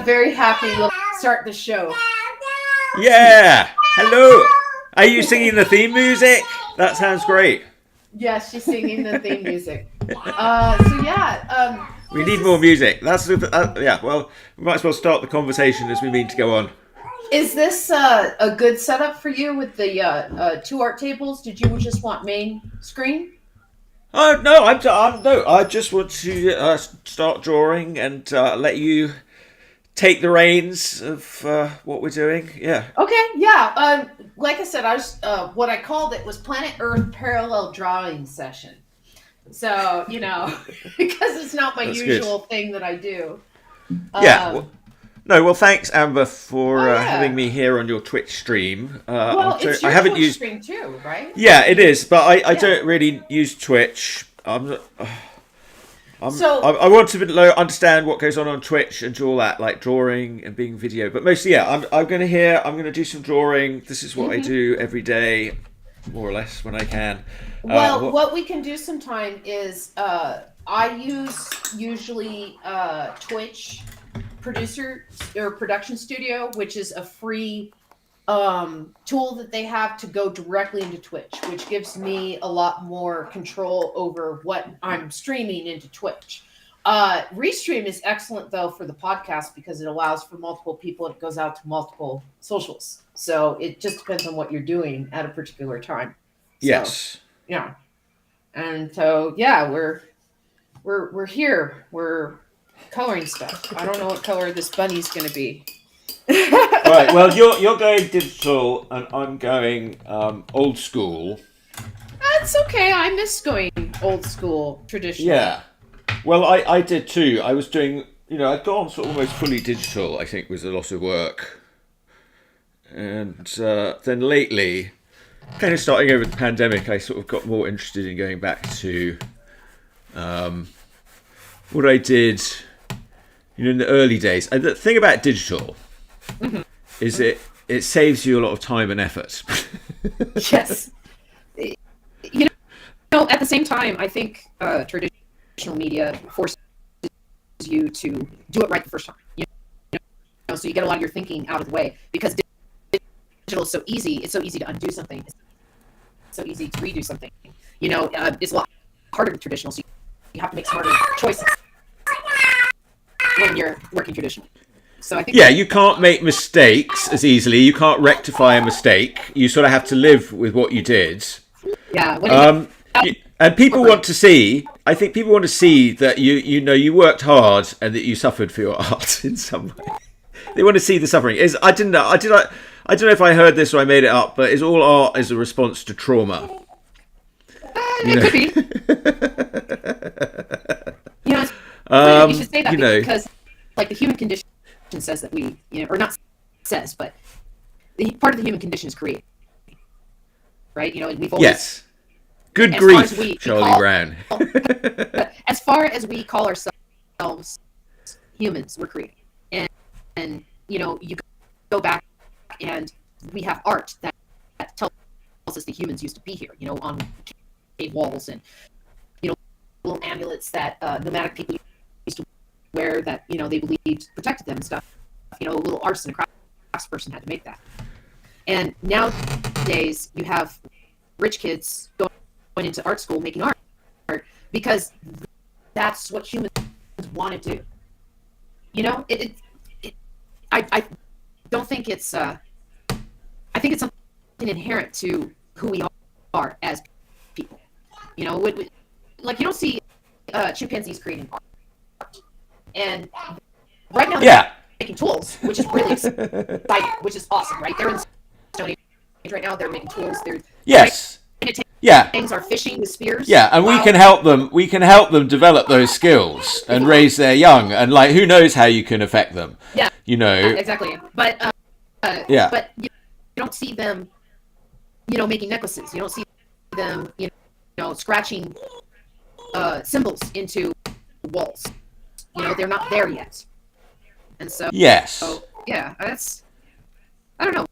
very happy we'll start the show. Yeah. Hello. Are you singing the theme music? That sounds great. Yes, she's singing the theme music. So yeah, We is need more this music. Yeah. Well, we might as well start the conversation as we mean to go on. a good setup for you with the two art tables? Did you just want main screen? Oh no, no. I just want to start drawing and let you take the reins of what we're doing. Yeah. Okay, yeah. Like I said, I was what I called it was Planet Earth parallel drawing session. So because it's not my That's good. usual thing that I do. Yeah. Well, Um, no. Well, thanks, Amber, for oh having yeah. me here on your Twitch stream. Well, it's I your haven't Twitch used. stream too, right? Yeah, it is, but I Yeah. don't really use Twitch. So I want to understand what goes on Twitch and all that, like drawing and being video. But mostly, yeah, I'm going to I'm going to do some drawing. This is what I mhm. do every day, more or less, when I can. Well, What? what we can do sometime is I use usually Twitch producer or production studio, which is a free tool that they have to go directly into Twitch, which gives me a lot more control over what I'm streaming into Twitch. Restream is excellent though for the podcast because it allows for multiple people. It goes out to multiple socials, so it just depends on what you're doing at a particular time. So Yes. yeah, and so yeah, we're here. We're coloring stuff. I don't know what color this bunny's going to be. All right. Well, you're going digital, and I'm going old school. That's okay. I miss going old school, traditional. Yeah. Well, I did too. I was doing. I'd gone sort of almost fully digital. I think was a lot of work, and then lately, kind of starting over the pandemic, I sort of got more interested in going back to um, what I did, in the early days. And the thing about digital is it saves you a lot of time and effort. Yes. You at the same time, I think traditional media forces you to do it right the first time. So you get a lot of your thinking out of the way because digital is so easy. It's so easy to undo something. It's so easy to redo something. It's a lot harder with traditional, so you have to make smarter choices when you're working traditionally. So I think Yeah, you can't make mistakes as easily. You can't rectify a mistake. You sort of have to live with what you did. yeah, when Um, and people want to see. I think people want to see that you worked hard and that you suffered for your art in some way. They want to see the suffering. Is I didn't know. I don't know if I heard this or I made it up, but is all art is a response to trauma. You it know. could be. It's funny that you should say that because, like, the human condition says that we, or not says, but the part of the human condition is creating, right? And we've always, Yes. Good as far as grief, we Charlie call, Brown. as far as we call ourselves humans, we're creating, and you go back and we have art that tells us the humans used to be here, on cave walls and little amulets that nomadic people used to wear that they believed protected them and stuff. A little artist and a craftsperson had to make that. And nowadays you have rich kids going into art school making art because that's what humans want to do. I don't think it's I think it's something inherent to who we are as people. Like you don't see chimpanzees creating art, and right now they're Yeah. making tools, which is really exciting, which is awesome, right? They're in the Stone Age right now. They're making tools. They're Yes. Yeah. things are fishing with spears. Yeah, and we Wow. can help them. We can help them develop those skills and raise their young. And like, who knows how you can affect them? Yeah, You know. exactly. Yeah. But you don't see them, making necklaces. You don't see them, scratching symbols into walls. They're not there yet. And so, Yes. yeah, I don't know.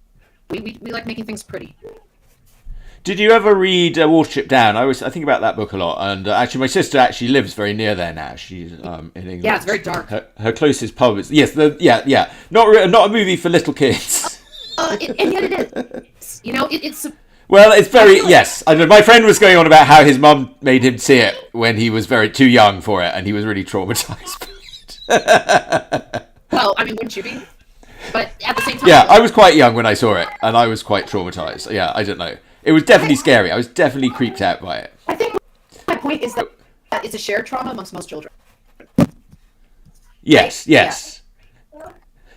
We like making things pretty. Did you ever read Watership Down? I think about that book a lot, and actually, my sister actually lives very near there now. She's in England. Yeah, it's very dark. Her closest pub is yeah. Not a movie for little kids. And yet it is. You know, it's. Well, it's very yes. I know my friend was going on about how his mum made him see it when he was too young for it, and he was really traumatized. Well, I mean, wouldn't you be? But at the same time, yeah, I was quite young when I saw it, and I was quite traumatized. Yeah, I don't know. It was definitely scary. I was definitely creeped out by it. I think my point is that it's a shared trauma amongst most children. Yes, yes. Yeah.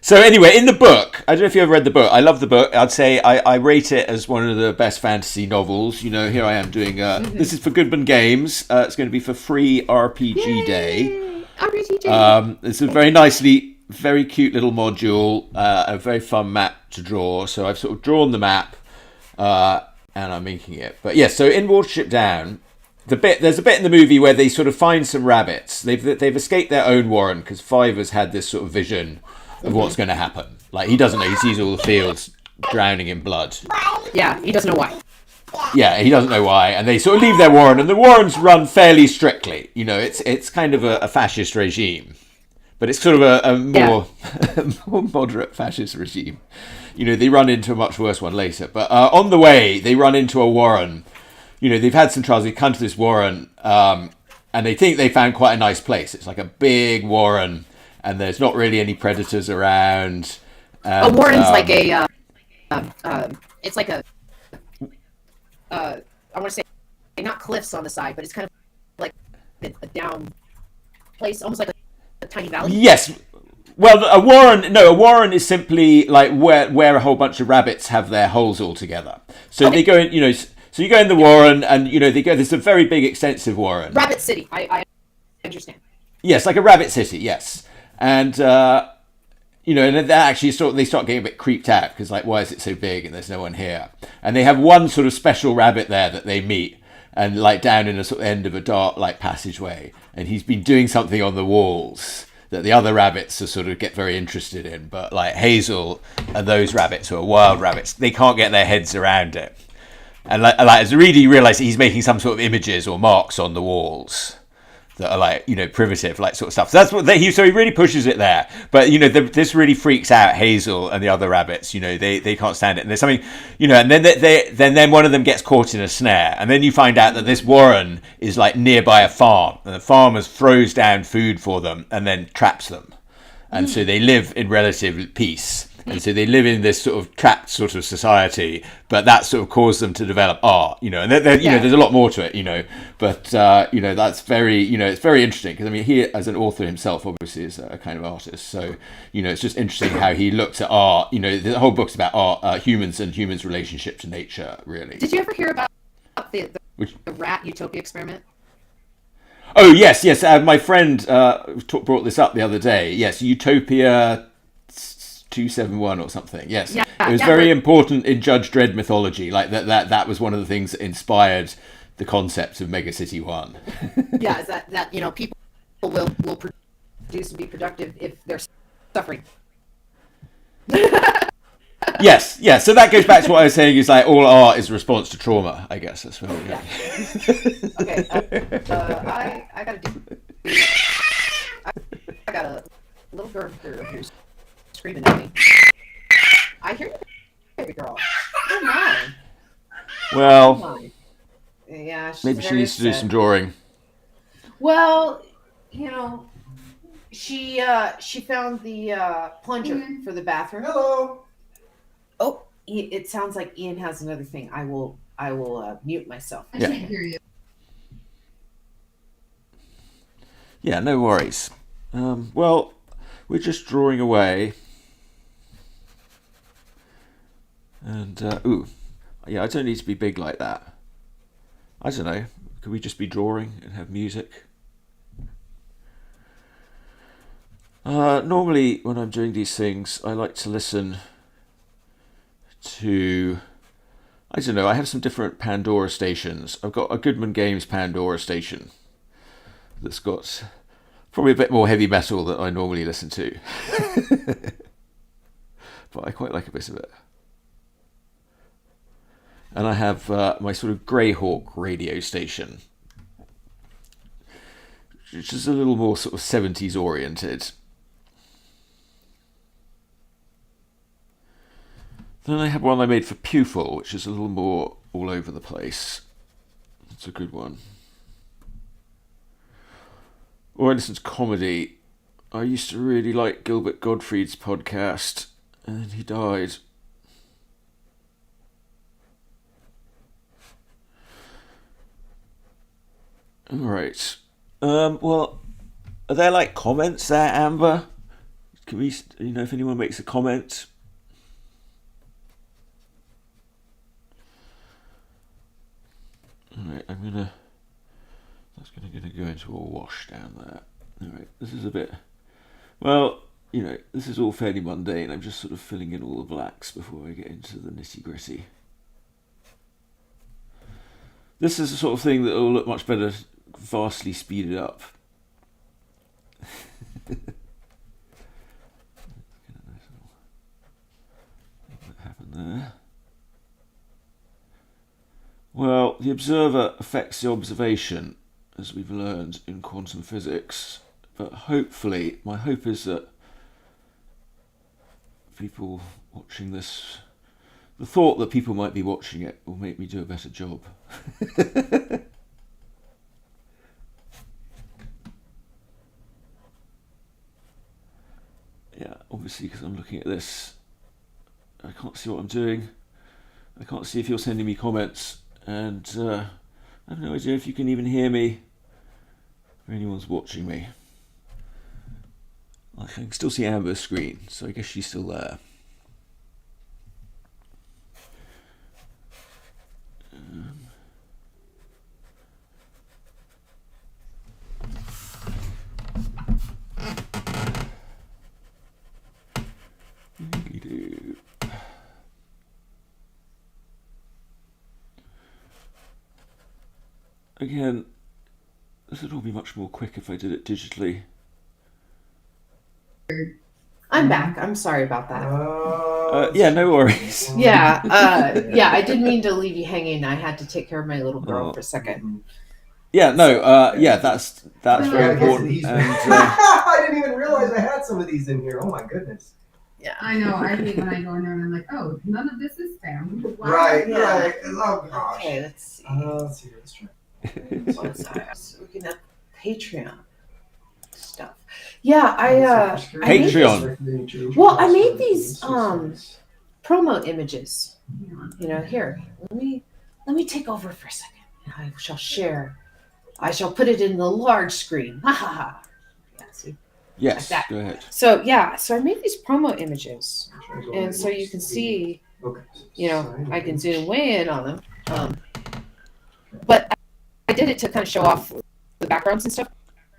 So anyway, in the book, I don't know if you ever read the book. I love the book. I'd say I rate it as one of the best fantasy novels. You know, here I am doing. This is for Goodman Games. It's going to be for free RPG Day. RPG Day. It's a very cute little module. A very fun map to draw. So I've sort of drawn the map. And I'm inking it. But yes, so in Watership Down, there's a bit in the movie where they sort of find some rabbits. They've escaped their own warren because Fiver's had this sort of vision of what's going to happen. Like, he doesn't know. He sees all the fields drowning in blood. Yeah, he doesn't know why. Yeah, he doesn't know why. And they sort of leave their warren, and the warrens run fairly strictly. You know, it's kind of a fascist regime. But it's sort of a more, more moderate fascist regime. You know, they run into a much worse one later. But on the way, they run into a warren. You know, they've had some trials. They come to this warren, and they think they found quite a nice place. It's like a big warren, and there's not really any predators around. And, a warren's like a... it's like a... I want to say, not cliffs on the side, but it's kind of like a down place, almost like a tiny valley. Yes. Well, a warren is simply like where a whole bunch of rabbits have their holes all together. So they go in, you know, so you go in the warren, and you know there's a very big, extensive warren. Rabbit City, I understand. Yes, like a rabbit city, yes. And you know, and that actually they start getting a bit creeped out because like, why is it so big and there's no one here? And they have one sort of special rabbit there that they meet, and like down in a sort of end of a dark like passageway, and he's been doing something on the walls that the other rabbits are sort of get very interested in, but like Hazel and those rabbits who are wild rabbits, they can't get their heads around it. And like as a reader, you realise that he's making some sort of images or marks on the walls that are like, you know, primitive, like sort of stuff. So that's what so he really pushes it there. But you know, this really freaks out Hazel and the other rabbits. You know, they can't stand it. And there's something, you know, and then one of them gets caught in a snare, and then you find out that this warren is like nearby a farm, and the farmer throws down food for them and then traps them, and so they live in relative peace. And so they live in this sort of trapped sort of society, but that sort of caused them to develop art, you know. And you know, there's a lot more to it, you know. But you know, that's very, you know, it's very interesting because I mean, he as an author himself, obviously, is a kind of artist. So you know, it's just interesting how he looks at art. You know, the whole book's about art, humans and humans' relationship to nature. Really. Did you ever hear about the rat utopia experiment? Oh yes. My friend brought this up the other day. Yes, Utopia 271 or something. Yes, it was very important in Judge Dredd mythology. Like that was one of the things that inspired the concept of Mega City 1. Yeah, is that you know, people will produce and be productive if they're suffering. Yes. So that goes back to what I was saying. Is like all art is a response to trauma. I guess that's what. Yeah. Okay. I got a little girl who's screaming at me. I hear you, baby girl. Oh my. Well, oh my. Yeah, maybe she needs to do some drawing. Well, you know, she found the plunger for the bathroom. Hello. Oh, it sounds like Ian has another thing. I will mute myself. I can't hear you. Yeah, no worries. Well, we're just drawing away. And, yeah, I don't need to be big like that. I don't know. Could we just be drawing and have music? Normally, when I'm doing these things, I like to listen to... I don't know, I have some different Pandora stations. I've got a Goodman Games Pandora station that's got probably a bit more heavy metal than I normally listen to. But I quite like a bit of it. and I have my sort of Greyhawk radio station, which is a little more sort of 70s oriented. Then I have one I made for Pupil, which is a little more all over the place. It's a good one. Or I listen to comedy. I used to really like Gilbert Gottfried's podcast, and then he died. Alright. Well, are there like comments there, Amber? Can we, if anyone makes a comment? Alright, that's gonna go into a wash down there. Alright, this is a bit, well, this is all fairly mundane. I'm just sort of filling in all the blacks before I get into the nitty gritty. This is the sort of thing that will look much better, vastly speeded up. What happened there? Well, the observer affects the observation, as we've learned in quantum physics. But hopefully, my hope is that people watching this, the thought that people might be watching it will make me do a better job. Yeah, obviously, because I'm looking at this, I can't see what I'm doing. I can't see if you're sending me comments, and I have no idea if you can even hear me, or anyone's watching me. I can still see Amber's screen, so I guess she's still there. Again, this would all be much more quick if I did it digitally. I'm back. I'm sorry about that. Yeah, no worries. Yeah, I didn't mean to leave you hanging. I had to take care of my little girl for a second. Yeah, no, yeah, that's very important. And, I didn't even realize I had some of these in here. Oh my goodness. Yeah, I know. I hate when I go in there and I'm like, oh, none of this is spam. Wow. Right, Yeah. right. Oh gosh. Okay, let's see. Let's see. Let's try. So we can have Patreon stuff. Yeah, I made Patreon. Well, I made these promo images. Here. Let me take over for a second. I shall share. I shall put it in the large screen. Ha ha ha. Yeah, see? yes, Like that. go ahead. So I made these promo images, and so you can see. I can zoom way in on them. But I did it to kind of show off the backgrounds and stuff.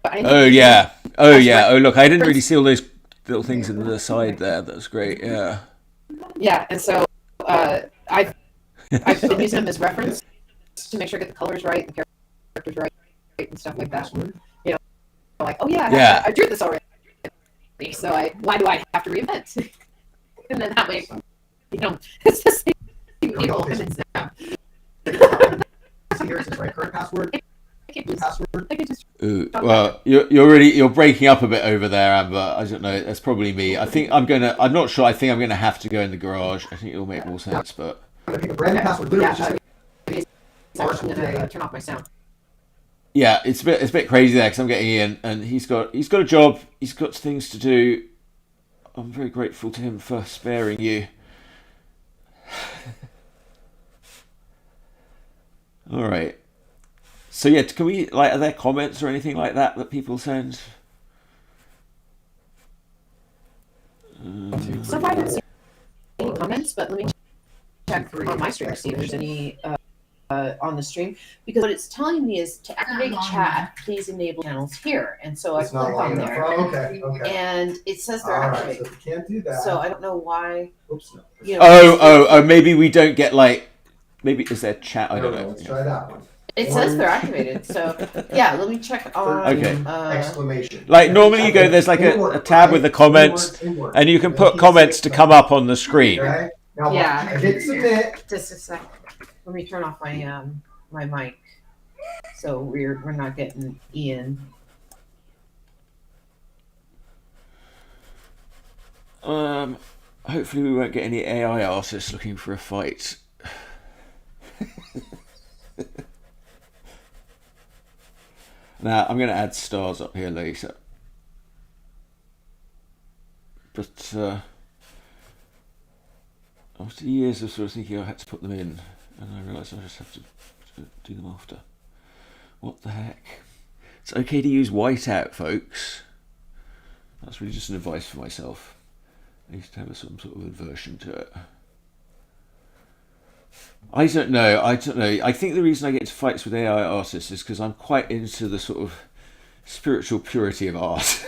But I Oh yeah. Oh look, I didn't really see all those little things in the side there. That's great. Yeah. Yeah, and so I've been using them as reference to make sure I get the colors right, the characters right, and stuff like that. Like, oh yeah, I drew this already. So why do I have to reinvent? And then that way, it's the same people. And it's Here's his right current password. Ooh, well, you're breaking up a bit over there, Amber. I don't know. That's probably me. I'm not sure. I think I'm gonna have to go in the garage. I think it'll make more sense. But I'm gonna pick a brand new password. Literally, I'm gonna turn off my sound. yeah, it's a bit crazy there because I'm getting in, and he's got a job. He's got things to do. I'm very grateful to him for sparing you. All right. So yeah, can we are there comments or anything like that people send? So far I haven't seen any comments, but let me check on my stream to see if there's any on the stream, because what it's telling me is to activate chat, please enable channels here, and so I it's not click long on enough. there, Oh, okay. and it says they're All right. activated. So if you can't do that. So I don't know why. Oops. No. Oh, maybe we don't get maybe is there chat? I don't know. Let's try that one. It says they're activated. So yeah, let me check on. Okay. Exclamation. Like normally you go, there's like a tab with the comments, and you can put comments to come up on the screen. Okay. Now Yeah. I hit submit. Just a second. Let me turn off my my mic so we're not getting Ian. Hopefully we won't get any AI artists looking for a fight. Now I'm going to add stars up here later, but after years of sort of thinking I had to put them in, and I realised I just have to do them after. What the heck? It's okay to use whiteout, folks. That's really just an advice for myself. I used to have some sort of aversion to it. I don't know. I think the reason I get into fights with AI artists is because I'm quite into the sort of spiritual purity of art.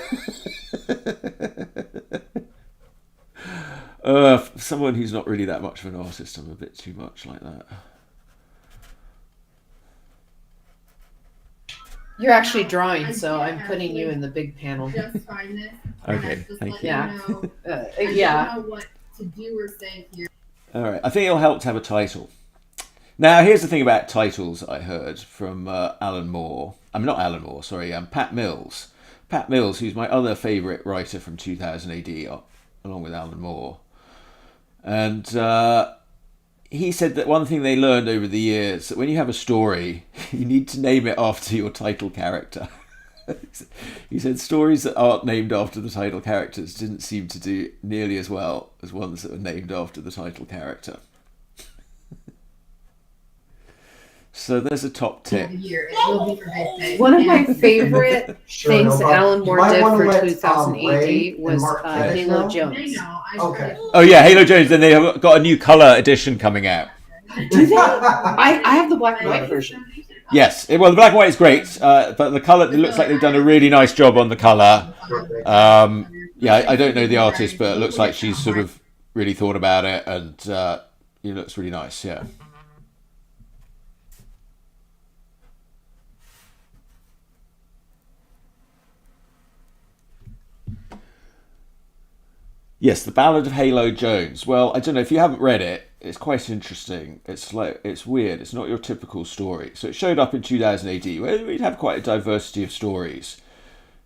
For someone who's not really that much of an artist, I'm a bit too much like that. You're actually drawing, so I'm putting you in the big panel. Just find this. Okay, thank you. Yeah. I don't know what to do or say here. All right, I think it'll help to have a title. Now, here's the thing about titles I heard from Alan Moore. I'm not Alan Moore, sorry, Pat Mills. Pat Mills, who's my other favourite writer from 2000 AD, along with Alan Moore. And he said that one thing they learned over the years, that when you have a story, you need to name it after your title character. He said stories that aren't named after the title characters didn't seem to do nearly as well as ones that were named after the title character. So there's a top tip. One of my favorite things Alan Moore might did wanna for let, 2000 Ray AD and was Mark finish. Halo I Jones. know. Okay. Oh yeah, Halo Jones. Then they have got a new color edition coming out. Do they? I have the black and white version. Yes, well the black and white is great, but the color, it looks like they've done a really nice job on the color. Yeah, I don't know the artist, but it looks like she's sort of really thought about it, and it looks really nice. Yeah. Yes, the Ballad of Halo Jones. Well, I don't know if you haven't read it. It's quite interesting. It's weird. It's not your typical story. So it showed up in 2000 AD, where we'd have quite a diversity of stories.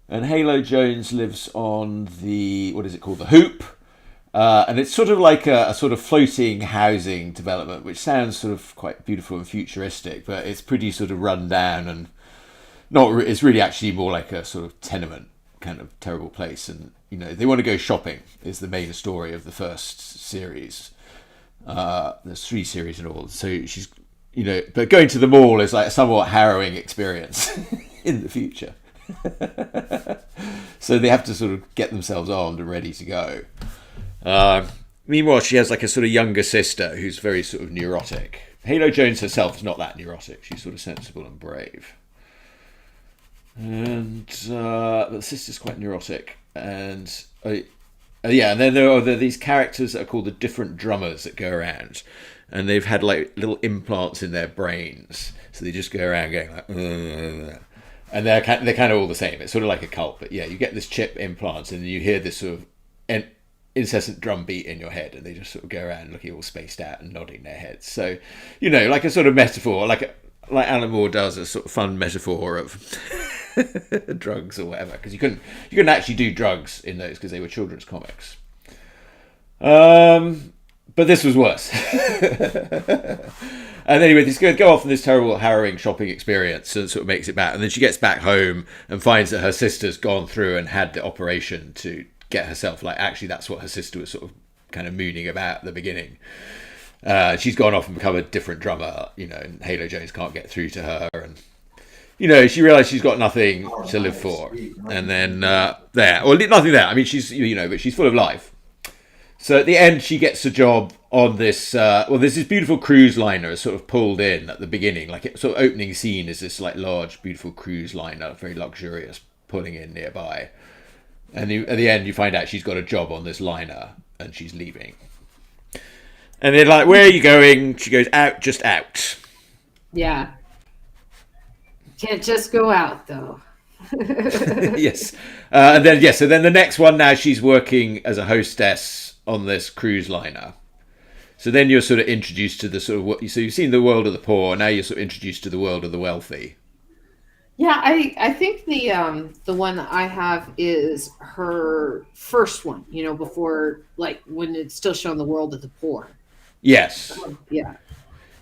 And Halo Jones lives on the, what is it called, the Hoop, and it's sort of like a sort of floating housing development, which sounds sort of quite beautiful and futuristic, but it's pretty sort of run down and not. It's really actually more like a sort of tenement kind of terrible place, and they want to go shopping is the main story of the first series. There's 3 series in all, so she's but going to the mall is like a somewhat harrowing experience in the future. So they have to sort of get themselves armed and ready to go. Meanwhile, she has like a sort of younger sister who's very sort of neurotic. Halo Jones herself is not that neurotic. She's sort of sensible and brave. And the sister's quite neurotic. And and then there are these characters that are called the different drummers that go around. And they've had like little implants in their brains. So they just go around going like... And they're kind of all the same. It's sort of like a cult, but yeah, you get this chip implants, and then you hear this sort of incessant drum beat in your head, and they just sort of go around looking all spaced out and nodding their heads. So, like a sort of metaphor, like Alan Moore does, a sort of fun metaphor of drugs or whatever, because you couldn't actually do drugs in those because they were children's comics. But this was worse. And anyway, this going to go off on this terrible, harrowing shopping experience, and sort of makes it back. And then she gets back home and finds that her sister's gone through and had the operation to get herself, like, actually that's what her sister was sort of kind of mooning about at the beginning. She's gone off and become a different drummer, and Halo Jones can't get through to her. And, she realised she's got nothing to live for. And then nothing there. I mean, she's, but she's full of life. So at the end, she gets a job on this, there's this beautiful cruise liner sort of pulled in at the beginning. Like, it sort of opening scene is this like large, beautiful cruise liner, very luxurious, pulling in nearby. And at the end, you find out she's got a job on this liner and she's leaving. And they're like, where are you going? She goes, out, just out. Yeah. Can't just go out, though. Yes. So then the next one now, she's working as a hostess on this cruise liner. So then you're sort of introduced to the sort of what. So you've seen the world of the poor. Now you're sort of introduced to the world of the wealthy. Yeah, I think the one that I have is her first one, before, like, when it's still showing the world of the poor. Yes. Yeah.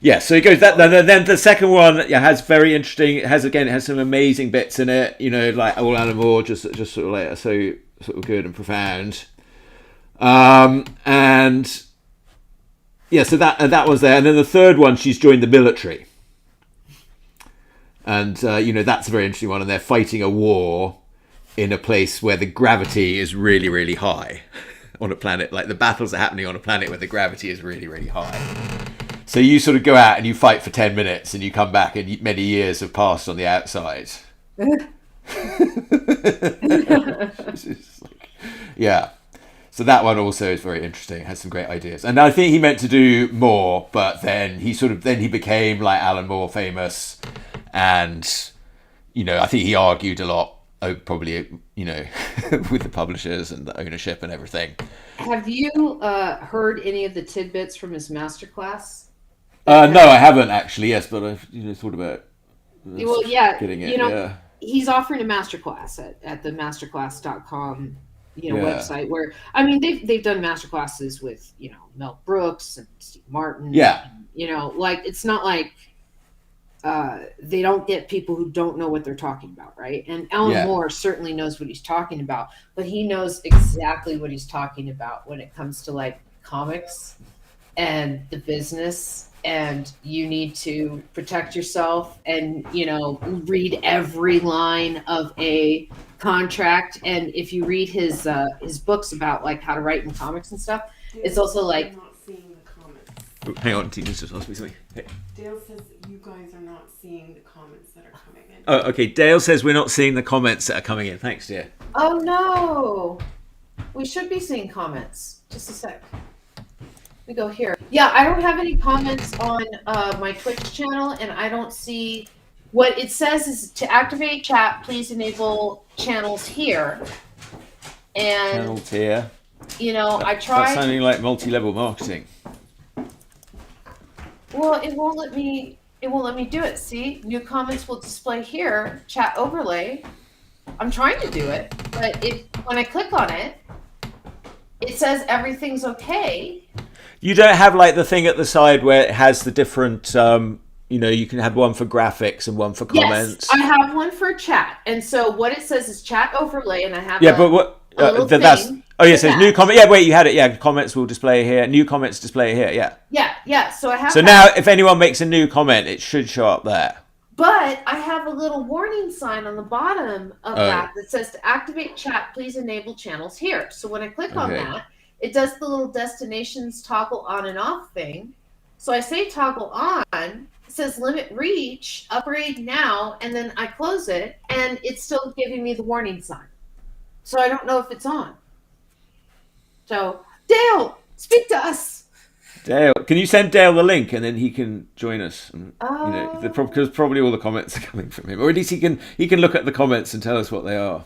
Yeah, so it goes that. Then the second one, has very interesting. It has some amazing bits in it. Like all Alan Moore, just sort of like so sort of good and profound. And yeah, so that was there. And then the third one, she's joined the military, and that's a very interesting one. And they're fighting a war in a place where the gravity is really, really high on a planet. Like the battles are happening on a planet where the gravity is really, really high. So you sort of go out and you fight for 10 minutes and you come back and many years have passed on the outside. Yeah. So that one also is very interesting. Has some great ideas. And I think he meant to do more, but then he became like Alan Moore famous. And, I think he argued a lot, probably, with the publishers and the ownership and everything. Have you heard any of the tidbits from his masterclass? No, I haven't actually. Yes, but I've thought about getting it. He's offering a masterclass at the masterclass.com website, where they've done masterclasses with Mel Brooks and Steve Martin. Yeah, like it's not like they don't get people who don't know what they're talking about, right? And Alan Moore certainly knows what he's talking about, but he knows exactly what he's talking about when it comes to like comics and the business. And you need to protect yourself and, read every line of a contract. And if you read his books about like how to write in comics and stuff, it's also like. Not seeing the comments. Oh, hang on, Tina's just asked me something. Hey. Dale says you guys are not seeing the comments that are coming in. Oh, okay. Dale says we're not seeing the comments that are coming in. Thanks, dear. Oh, no. We should be seeing comments. Just a sec. We go here. Yeah, I don't have any comments on my Twitch channel, and I don't see what it says is to activate chat, please enable channels here. And Channels here. I tried. That's sounding like multi-level marketing. Well, it won't let me do it. See, new comments will display here, chat overlay. I'm trying to do it, but when I click on it, it says everything's okay. You don't have like the thing at the side where it has the different, you can have one for graphics and one for comments. Yes, I have one for chat. And so what it says is chat overlay, and I have but what? That's there's new comment. Yeah, wait, you had it. Yeah, comments will display here. New comments display here. Yeah. Yeah. So I have. So now, if anyone makes a new comment, it should show up there. But I have a little warning sign on the bottom of that says to activate chat, please enable channels here. So when I click on that, it does the little destinations toggle on and off thing. So I say toggle on, it says limit reach, upgrade now, and then I close it, and it's still giving me the warning sign. So I don't know if it's on. So, Dale, speak to us. Dale, can you send Dale the link, and then he can join us? And, because probably all the comments are coming from him, or at least he can look at the comments and tell us what they are.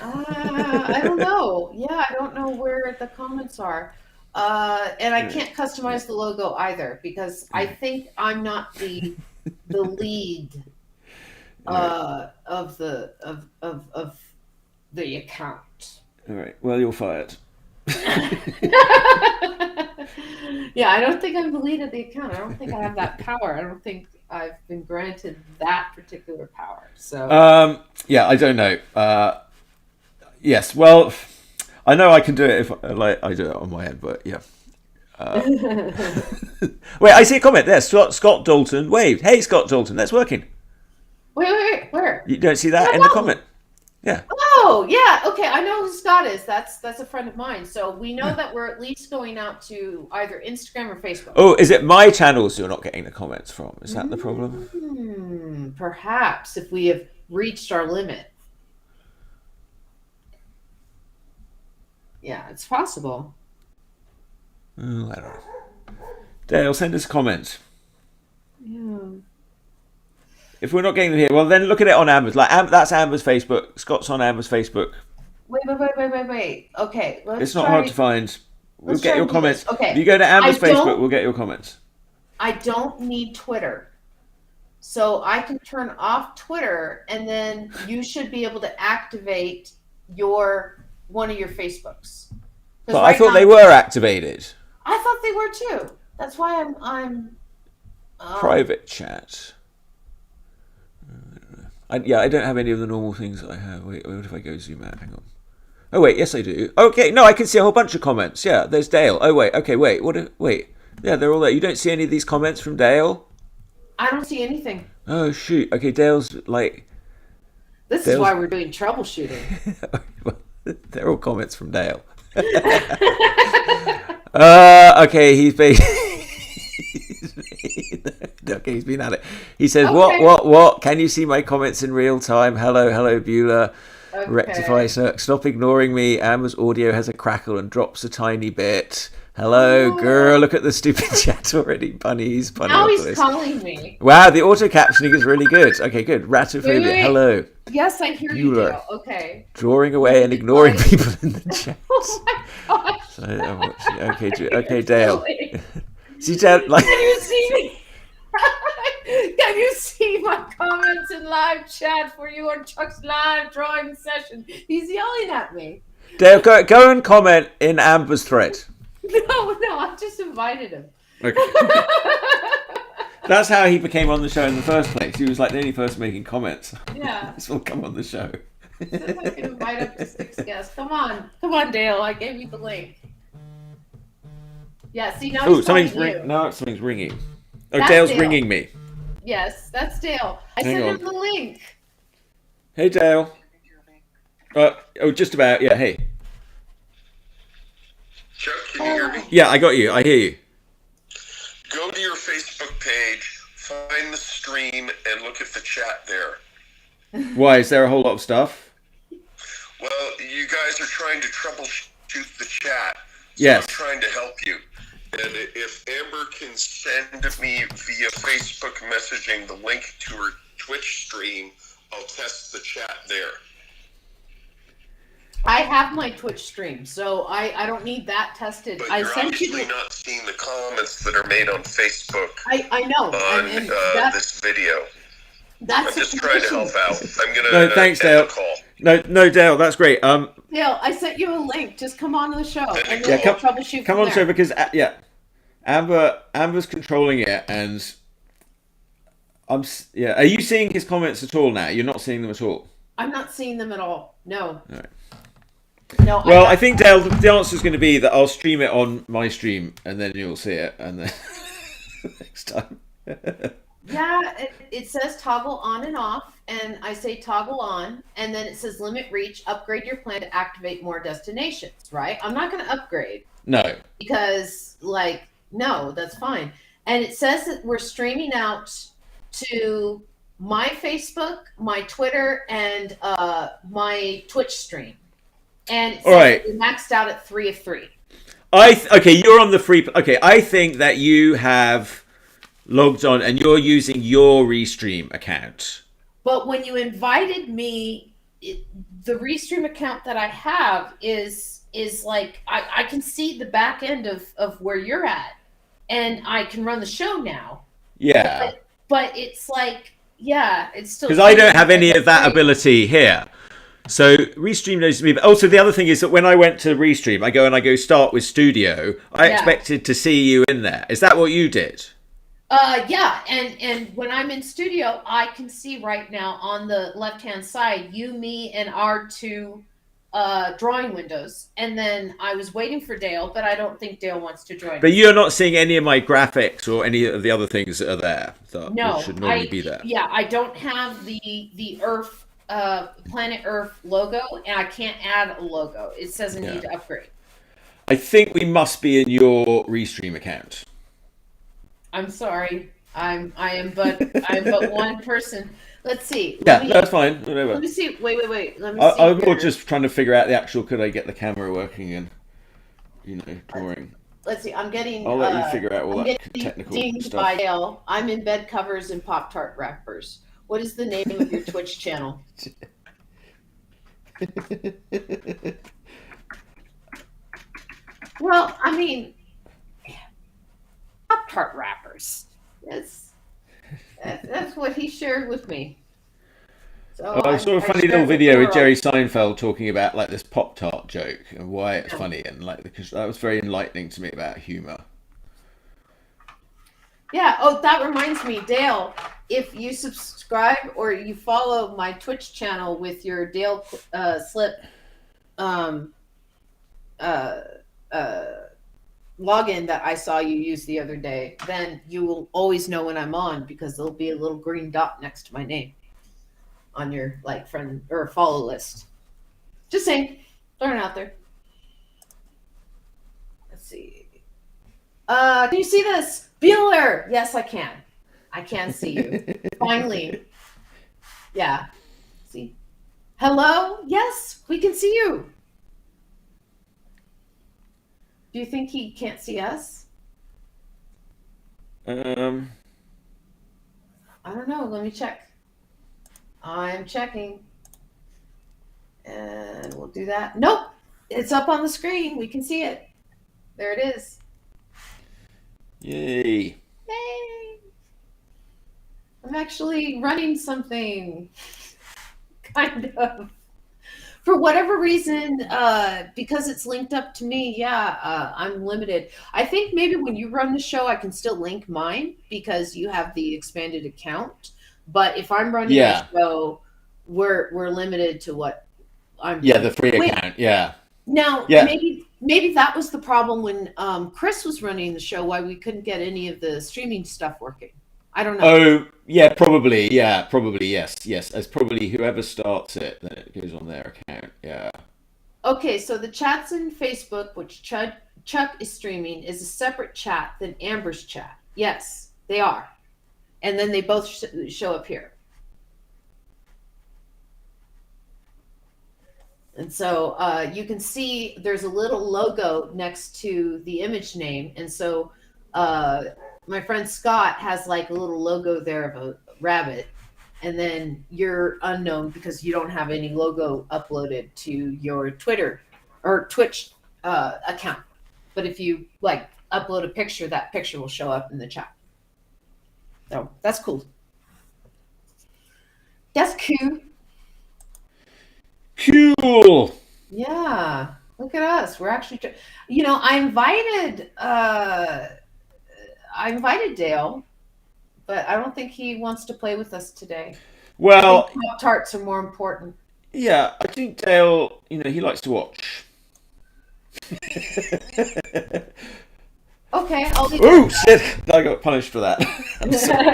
I don't know. Yeah, I don't know where the comments are. And I can't customize the logo either, because I think I'm not the lead of the account. All right. Well, you're fired. Yeah, I don't think I'm the lead of the account. I don't think I have that power. I don't think I've been granted that particular power. So yeah, I don't know. Yes, well, I know I can do it if I do it on my end, but yeah. Wait, I see a comment there. Scott Dalton waved. Hey, Scott Dalton, that's working. Wait, where? You don't see that in the comment? Yeah. Oh, yeah. Okay, I know who Scott is. That's a friend of mine. So we know that we're at least going out to either Instagram or Facebook. Oh, is it my channels you're not getting the comments from? Is that the problem? Perhaps if we have reached our limit. Yeah, it's possible. Oh, I don't know. Dale, send us comments. Yeah. If we're not getting them here, well, then look at it on Amber's. That's Amber's Facebook. Scott's on Amber's Facebook. Wait. Okay, let's It's not hard to find. We'll Let's get try your and do comments. this. Okay. If you go to Amber's I don't- Facebook, we'll get your comments. I don't need Twitter. So I can turn off Twitter, and then you should be able to activate one of your Facebooks. 'Cause But I right thought now- they were activated. I thought they were too. That's why I'm Private chat. I don't have any of the normal things that I have. Wait, what if I go zoom out? Hang on. Oh wait, yes I do. Okay, no, I can see a whole bunch of comments. Yeah, there's Dale. Oh wait, okay, wait. Wait. Yeah, they're all there. You don't see any of these comments from Dale? I don't see anything. Oh shoot. Okay, Dale's like. This is why we're doing troubleshooting. They're all comments from Dale. Okay, he's been. Okay, he's been at it. He says, Okay. What? Can you see my comments in real time? Hello, Beulah. Okay. Rectify, sir. Stop ignoring me. Amber's audio has a crackle and drops a tiny bit. Hello, girl. Look at the stupid chat already. Bunnies. Now he's calling me. Wow, the auto captioning is really good. Okay, good. Ratophobia. Wait. Hello. Yes, I hear you, Bueller. Dale. Okay. Drawing away and ignoring Like- people in the chat. Oh my gosh. So, okay, Dale. Really? See, Dale, like. Can you see me? Can you see my comments in live chat for you on Chuck's live drawing session? He's yelling at me. Dale, go and comment in Amber's thread. No, I just invited him. Okay. That's how he became on the show in the first place. He was like the only person making comments. Yeah. This will come on the show. See if I can invite up to 6 guests. Come on, Dale. I gave you the link. Yeah, see, now Oh, he's calling something's you. No, something's ringing. Oh, That's Dale's Dale. ringing me. Yes, that's Dale. I Hang sent on. him the link. Hey, Dale. Just about. Yeah, hey. Chuck, can you hear me? Yeah, I got you. I hear you. Go to your Facebook page, find the stream, and look at the chat there. Why? Is there a whole lot of stuff? Well, you guys are trying to troubleshoot the chat. So Yes. I'm trying to help you. And if Amber can send me via Facebook messaging the link to her Twitch stream, I'll test the chat there. I have my Twitch stream, so I don't need that tested. But I you're sent you obviously not seeing the comments that are made on Facebook I know. on and that's, this video. that's I'm just the trying to condition. help out. I'm going No, to thanks, end Dale. the call. No, Dale, that's great. Dale, I sent you a link. Just come on to the show, and then Yeah, we'll troubleshoot come from on, show there. because Amber's controlling it, and Are you seeing his comments at all now? You're not seeing them at all. I'm not seeing them at all. No. All right. No. Well, I think, Dale, the answer is going to be that I'll stream it on my stream, and then you'll see it, and then next time. Yeah, it says toggle on and off, and I say toggle on, and then it says limit reach, upgrade your plan to activate more destinations, right? I'm not going to upgrade No. because, no, that's fine. And it says that we're streaming out to my Facebook, my Twitter, and my Twitch stream. And it says All right. we maxed out at 3 of 3. Okay, you're on the free. Okay, I think that you have logged on and you're using your Restream account. But when you invited me, the Restream account that I have is like I can see the back end of where you're at, and I can run the show now. Yeah. But it's like, yeah, it's still Because I don't have any of that ability here. So Restream knows me. But also the other thing is that when I went to Restream, I go start with Studio. I expected to see you in there. Is that what you did? Yeah, and when I'm in Studio, I can see right now on the left-hand side, you, me, and our two drawing windows. And then I was waiting for Dale, but I don't think Dale wants to join. But you're not seeing any of my graphics or any of the other things that are there that No, should normally be there. Yeah, I don't have the Earth, Planet Earth logo, and I can't add a logo. It says I need to upgrade. I think we must be in your Restream account. I'm sorry. I am but one person. Let's see. That's fine. Whatever. Let me see. Wait. Let me see. I'm more just trying to figure out the actual. Could I get the camera working and drawing? Let's see. I'm getting. I'll let you figure out all I'm that getting technical dinged stuff. by Dale. I'm in bed covers and Pop-Tart wrappers. What is the name of your Twitch channel? Well, I mean, Pop-Tart wrappers. That's what he shared with me. So I saw a I funny little shared with video the with Jerry world. Seinfeld talking about like this Pop Tart joke and why it's Yeah. funny, and like because that was very enlightening to me about humor. Yeah. Oh, that reminds me, Dale. If you subscribe or you follow my Twitch channel with your Dale Slip um, uh, uh, login that I saw you use the other day, then you will always know when I'm on because there'll be a little green dot next to my name on your like friend or follow list. Just saying, throwing it out there. Let's see. Can you see this? Bueller! Yes, I can. I can see you. Finally. Yeah. See? Hello? Yes, we can see you. Do you think he can't see us? Um, I don't know. Let me check. I'm checking. And we'll do that. Nope. It's up on the screen. We can see it. There it is. yay! Yay! I'm actually running something. Kind of. For whatever reason, because it's linked up to me, yeah, I'm limited. I think maybe when you run the show, I can still link mine because you have the expanded account. But if I'm running the Yeah, show, we're limited to what I'm yeah, doing. the free Wait, account. Yeah, now yeah. maybe that was the problem when Chris was running the show, why we couldn't get any of the streaming stuff working. I don't know. Oh, yeah, probably. Yeah, probably. Yes, yes. As probably whoever starts it, then it goes on their account. Yeah. Okay, so the chats in Facebook, which Chuck is streaming, is a separate chat than Amber's chat. Yes, they are. And then they both show up here. And so you can see there's a little logo next to the image name. And so my friend Scott has like a little logo there of a rabbit. And then you're unknown because you don't have any logo uploaded to your Twitter or Twitch account. But if you like upload a picture, that picture will show up in the chat. So that's cool. That's cool. Cool. Yeah. Look at us. We're actually, I invited Dale, but I don't think he wants to play with us today. I think Well, Pop Tarts are more important. yeah. I think Dale, he likes to watch. Okay, I'll leave Oh it shit! I got punished for that. I'm sorry.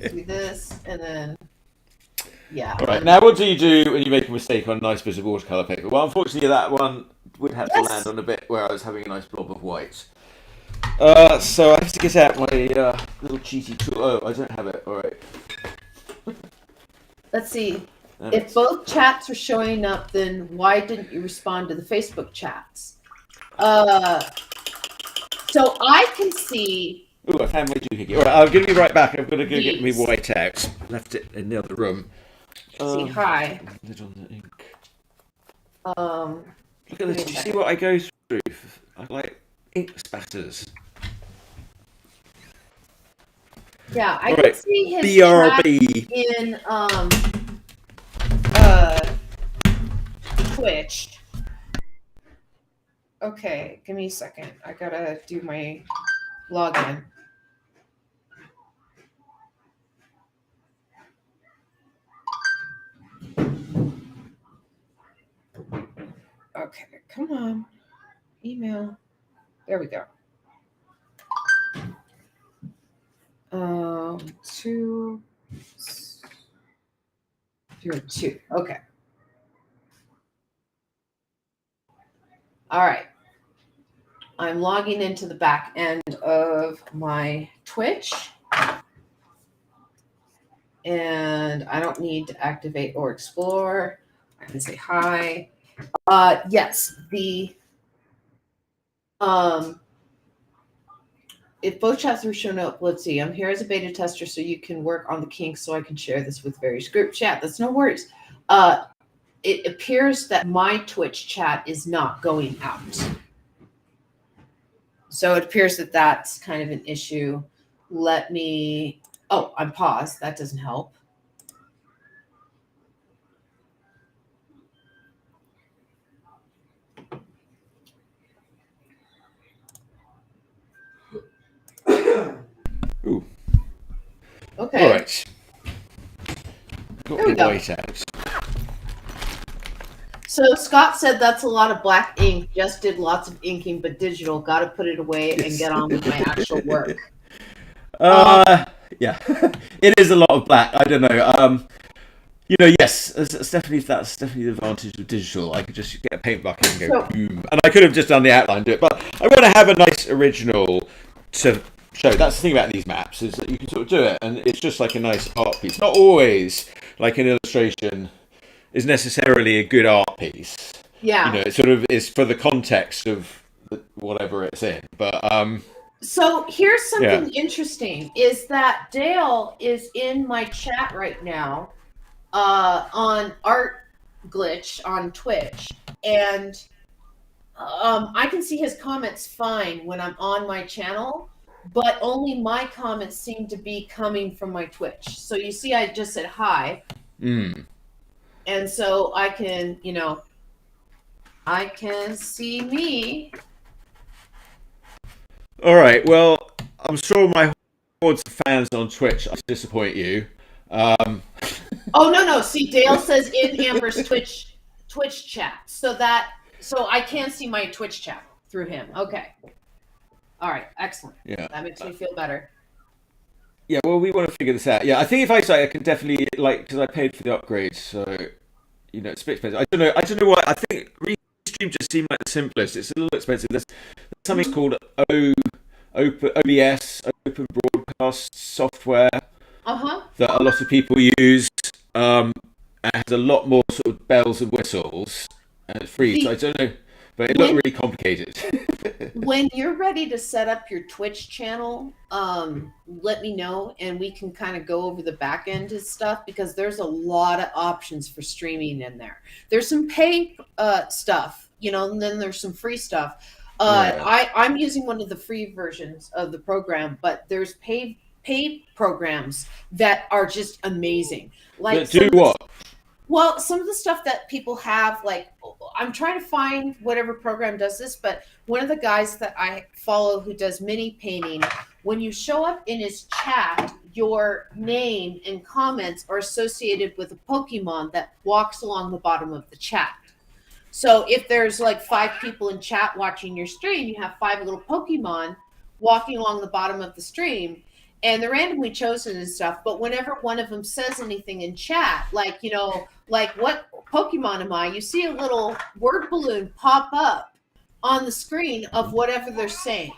do this, and then, yeah. All right. Now, what do you do when you make a mistake on a nice bit of watercolor paper? Well, unfortunately, that one would have to Yes. land on a bit where I was having a nice blob of white. So I have to get out my little cheaty tool. Oh, I don't have it. All right. Let's see. If both chats are showing up, then why didn't you respond to the Facebook chats? So I can see. Oh, I found my doohickey. All right, I'll give you right back. I'm going to go get me These. white out. Left it in the other room. See, hi. Lid on the ink. Look at this. Do you see what I go through? I like ink spatters. Yeah, I All can right. see his BRB. chat in Twitch. Okay, give me a second. I gotta do my login. Okay, come on. Email. There we go. 202. Okay. All right. I'm logging into the back end of my Twitch. And I don't need to activate or explore. I can say hi. Yes, if both chats are shown up, let's see. I'm here as a beta tester, so you can work on the kinks so I can share this with various groups. Yeah, that's no worries. it appears that my Twitch chat is not going out. So it appears that that's kind of an issue. Let me, oh, I'm paused. That doesn't help. Ooh. Okay. All right. Got There we the go. white out. So Scott said that's a lot of black ink. Just did lots of inking, but digital. Got to put it away and get on with my actual work. Yeah, it is a lot of black. I don't know. Yes, that's definitely the advantage of digital. I could just get a paint bucket and go boom, and I could have just done the outline, do it. But I want to have a nice original to show. That's the thing about these maps, is that you can sort of do it, and it's just like a nice art piece. Not always like an illustration is necessarily a good art piece. Yeah. It sort of is for the context of whatever it's in. But so here's something interesting: is that Dale is in my chat right now on Art Glitch on Twitch, and I can see his comments fine when I'm on my channel, but only my comments seem to be coming from my Twitch. So you see, I just said hi. And so I can, I can see me. All right. Well, I'm sure my hordes of fans on Twitch I disappoint you. Oh no! See, Dale says in Amber's Twitch chat, so I can see my Twitch chat through him. Okay. All right. Excellent. Yeah. That makes me feel better. Yeah. Well, we want to figure this out. Yeah. I think if I say I can definitely because I paid for the upgrades, so it's a bit expensive. I don't know why. I think Restream just seemed like the simplest. It's a little expensive. There's something called OBS, Open Broadcast Software, that a lot of people use. It has a lot more sort of bells and whistles, and it's free. So I don't know, but it looked really complicated. When you're ready to set up your Twitch channel, let me know, and we can kind of go over the back end and stuff, because there's a lot of options for streaming in there. There's some pay stuff, and then there's some free stuff. I'm using one of the free versions of the program, but there's paid programs that are just amazing. Like do what? Well, some of the stuff that people have, like, I'm trying to find whatever program does this, but one of the guys that I follow who does mini painting, when you show up in his chat, your name and comments are associated with a Pokemon that walks along the bottom of the chat. So if there's like 5 people in chat watching your stream, you have 5 little Pokemon walking along the bottom of the stream, and they're randomly chosen and stuff. But whenever one of them says anything in chat, like, like what Pokemon am I? You see a little word balloon pop up on the screen of whatever they're saying.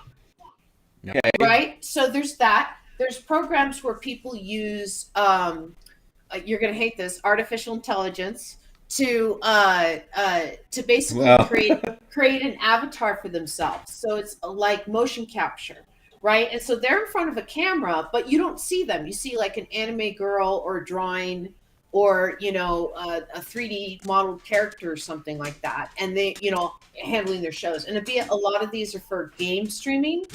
Okay. Right? So there's that. There's programs where people use, you're going to hate this, artificial intelligence to basically create an avatar for themselves. So it's like motion capture, right? And so they're in front of a camera, but you don't see them. You see like an anime girl or a drawing or, a 3D modeled character or something like that. And they, handling their shows. And a lot of these are for game streaming.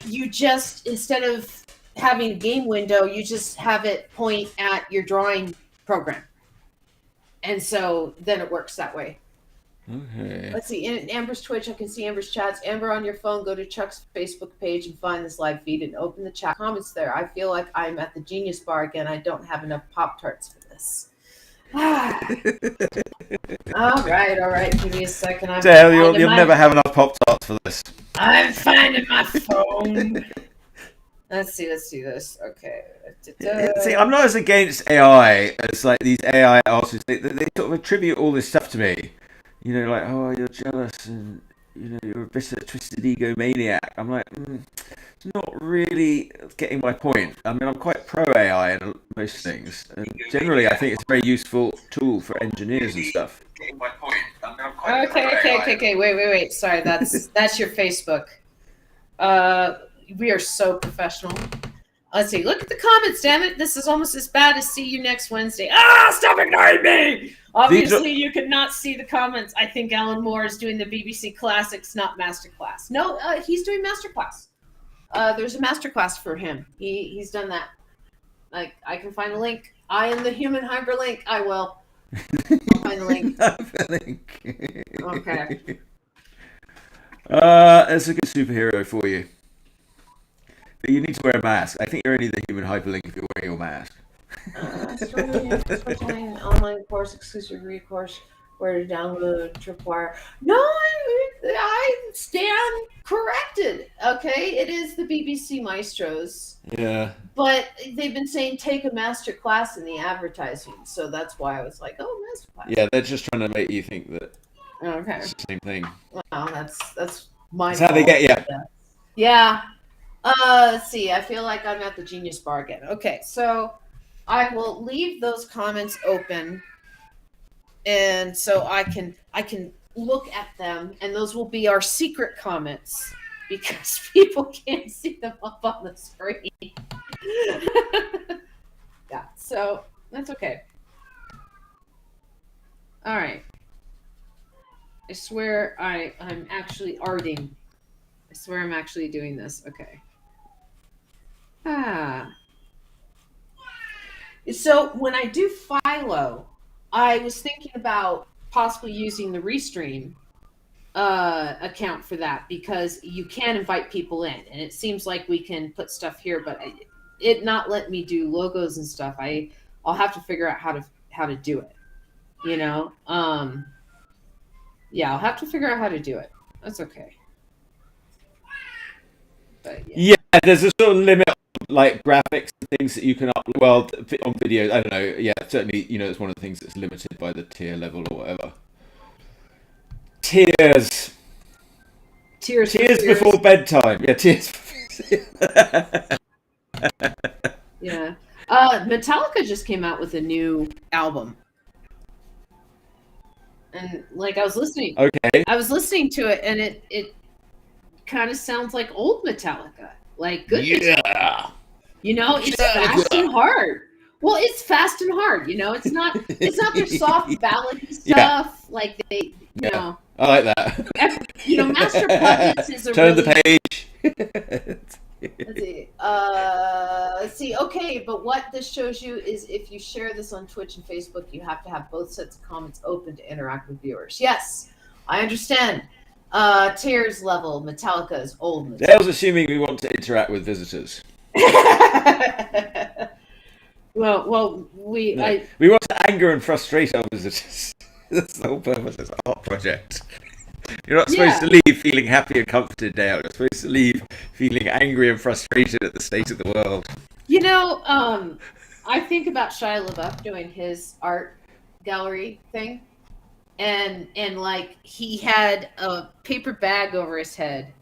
You just, instead of having a game window, you just have it point at your drawing program. And so then it works that way. Okay. Let's see. In Amber's Twitch, I can see Amber's chats. Amber, on your phone, go to Chuck's Facebook page and find this live feed and open the chat comments there. I feel like I'm at the Genius Bar again. I don't have enough Pop-Tarts for this. All right. Give me a second. Dale, you'll never have enough Pop-Tarts for this. I'm finding my phone. Let's see this. Okay. See, I'm not as against AI as like these AI artists. They sort of attribute all this stuff to me. Like, oh, you're jealous and you're a bit of a twisted egomaniac. I'm like, it's not really getting my point. I mean, I'm quite pro AI in most things, and generally, I think it's a very useful tool for engineers and stuff. Okay. Wait. Sorry, that's your Facebook. We are so professional. Let's see. Look at the comments, damn it. This is almost as bad as see you next Wednesday. Ah, stop ignoring me! Obviously, you could not see the comments. I think Alan Moore is doing the BBC Classics, not Masterclass. No, he's doing Masterclass. There's a Masterclass for him. He's done that. Like, I can find the link. I am the human hyperlink. I will. I'll find the link. Okay. It's a good superhero for you. But you need to wear a mask. I think you're only the human hyperlink if you're wearing your mask. Online course, exclusive recourse, where to download, tripwire. No, I stand corrected. Okay, it is the BBC Maestros. Yeah. But they've been saying take a master class in the advertising, so that's why I was like, oh, master class. Yeah, they're just trying to make you think that Okay. it's the same thing. Well, that's my That's how they get you. Yeah. Let's see. I feel like I'm at the Genius Bar again. Okay, so I will leave those comments open, and so I can look at them, and those will be our secret comments because people can't see them up on the screen. Yeah, so that's okay. All right. I swear I'm actually arting. I swear I'm actually doing this. Okay. So when I do Philo, I was thinking about possibly using the Restream account for that because you can invite people in, and it seems like we can put stuff here, but it not let me do logos and stuff. I'll have to figure out how to do it. You know, yeah, I'll have to figure out how to do it. That's okay. But yeah, there's a sort of limit on like graphics and things that you can upload. Well, on video, I don't know. Yeah, certainly, it's one of the things that's limited by the tier level or whatever. Tears before bedtime. Yeah, tears. Yeah. Metallica just came out with a new album. And like I was listening to it, and it kind of sounds like old Metallica. Like good Metallica. It's fast and hard. Well, it's fast and hard, it's not their soft ballady stuff like they I like that. Master Puppets is a turn really, the page. Let's see. Okay, but what this shows you is if you share this on Twitch and Facebook, you have to have both sets of comments open to interact with viewers. Yes, I understand. Tears level, Metallica is old. Dale's assuming we want to interact with visitors. Well, we want to anger and frustrate our visitors. That's the whole purpose of this art project. You're not supposed to leave feeling happy and comforted, Dale. You're supposed to leave feeling angry and frustrated at the state of the world. I think about Shia LaBeouf doing his art gallery thing, and like he had a paper bag over his head.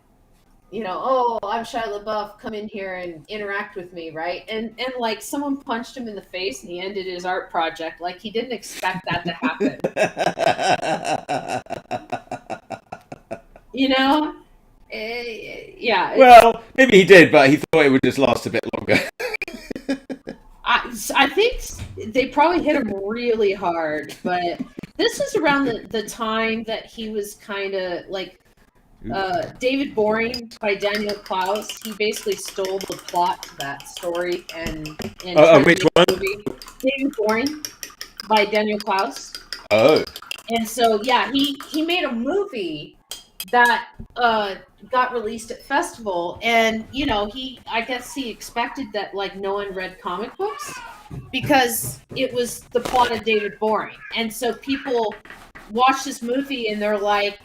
Oh, I'm Shia LaBeouf, come in here and interact with me, right? And like someone punched him in the face and he ended his art project. Like he didn't expect that to happen. Yeah. Well, maybe he did, but he thought it would just last a bit longer. I think they probably hit him really hard, but this is around the time that he was kind of like David Boring by Daniel Klaus. He basically stole the plot to that story and which one? Movie. David Boring by Daniel Klaus. Oh. And so he made a movie that got released at festival, and I guess he expected that like no one read comic books because it was the plot of David Boring, and so people watch this movie and they're like,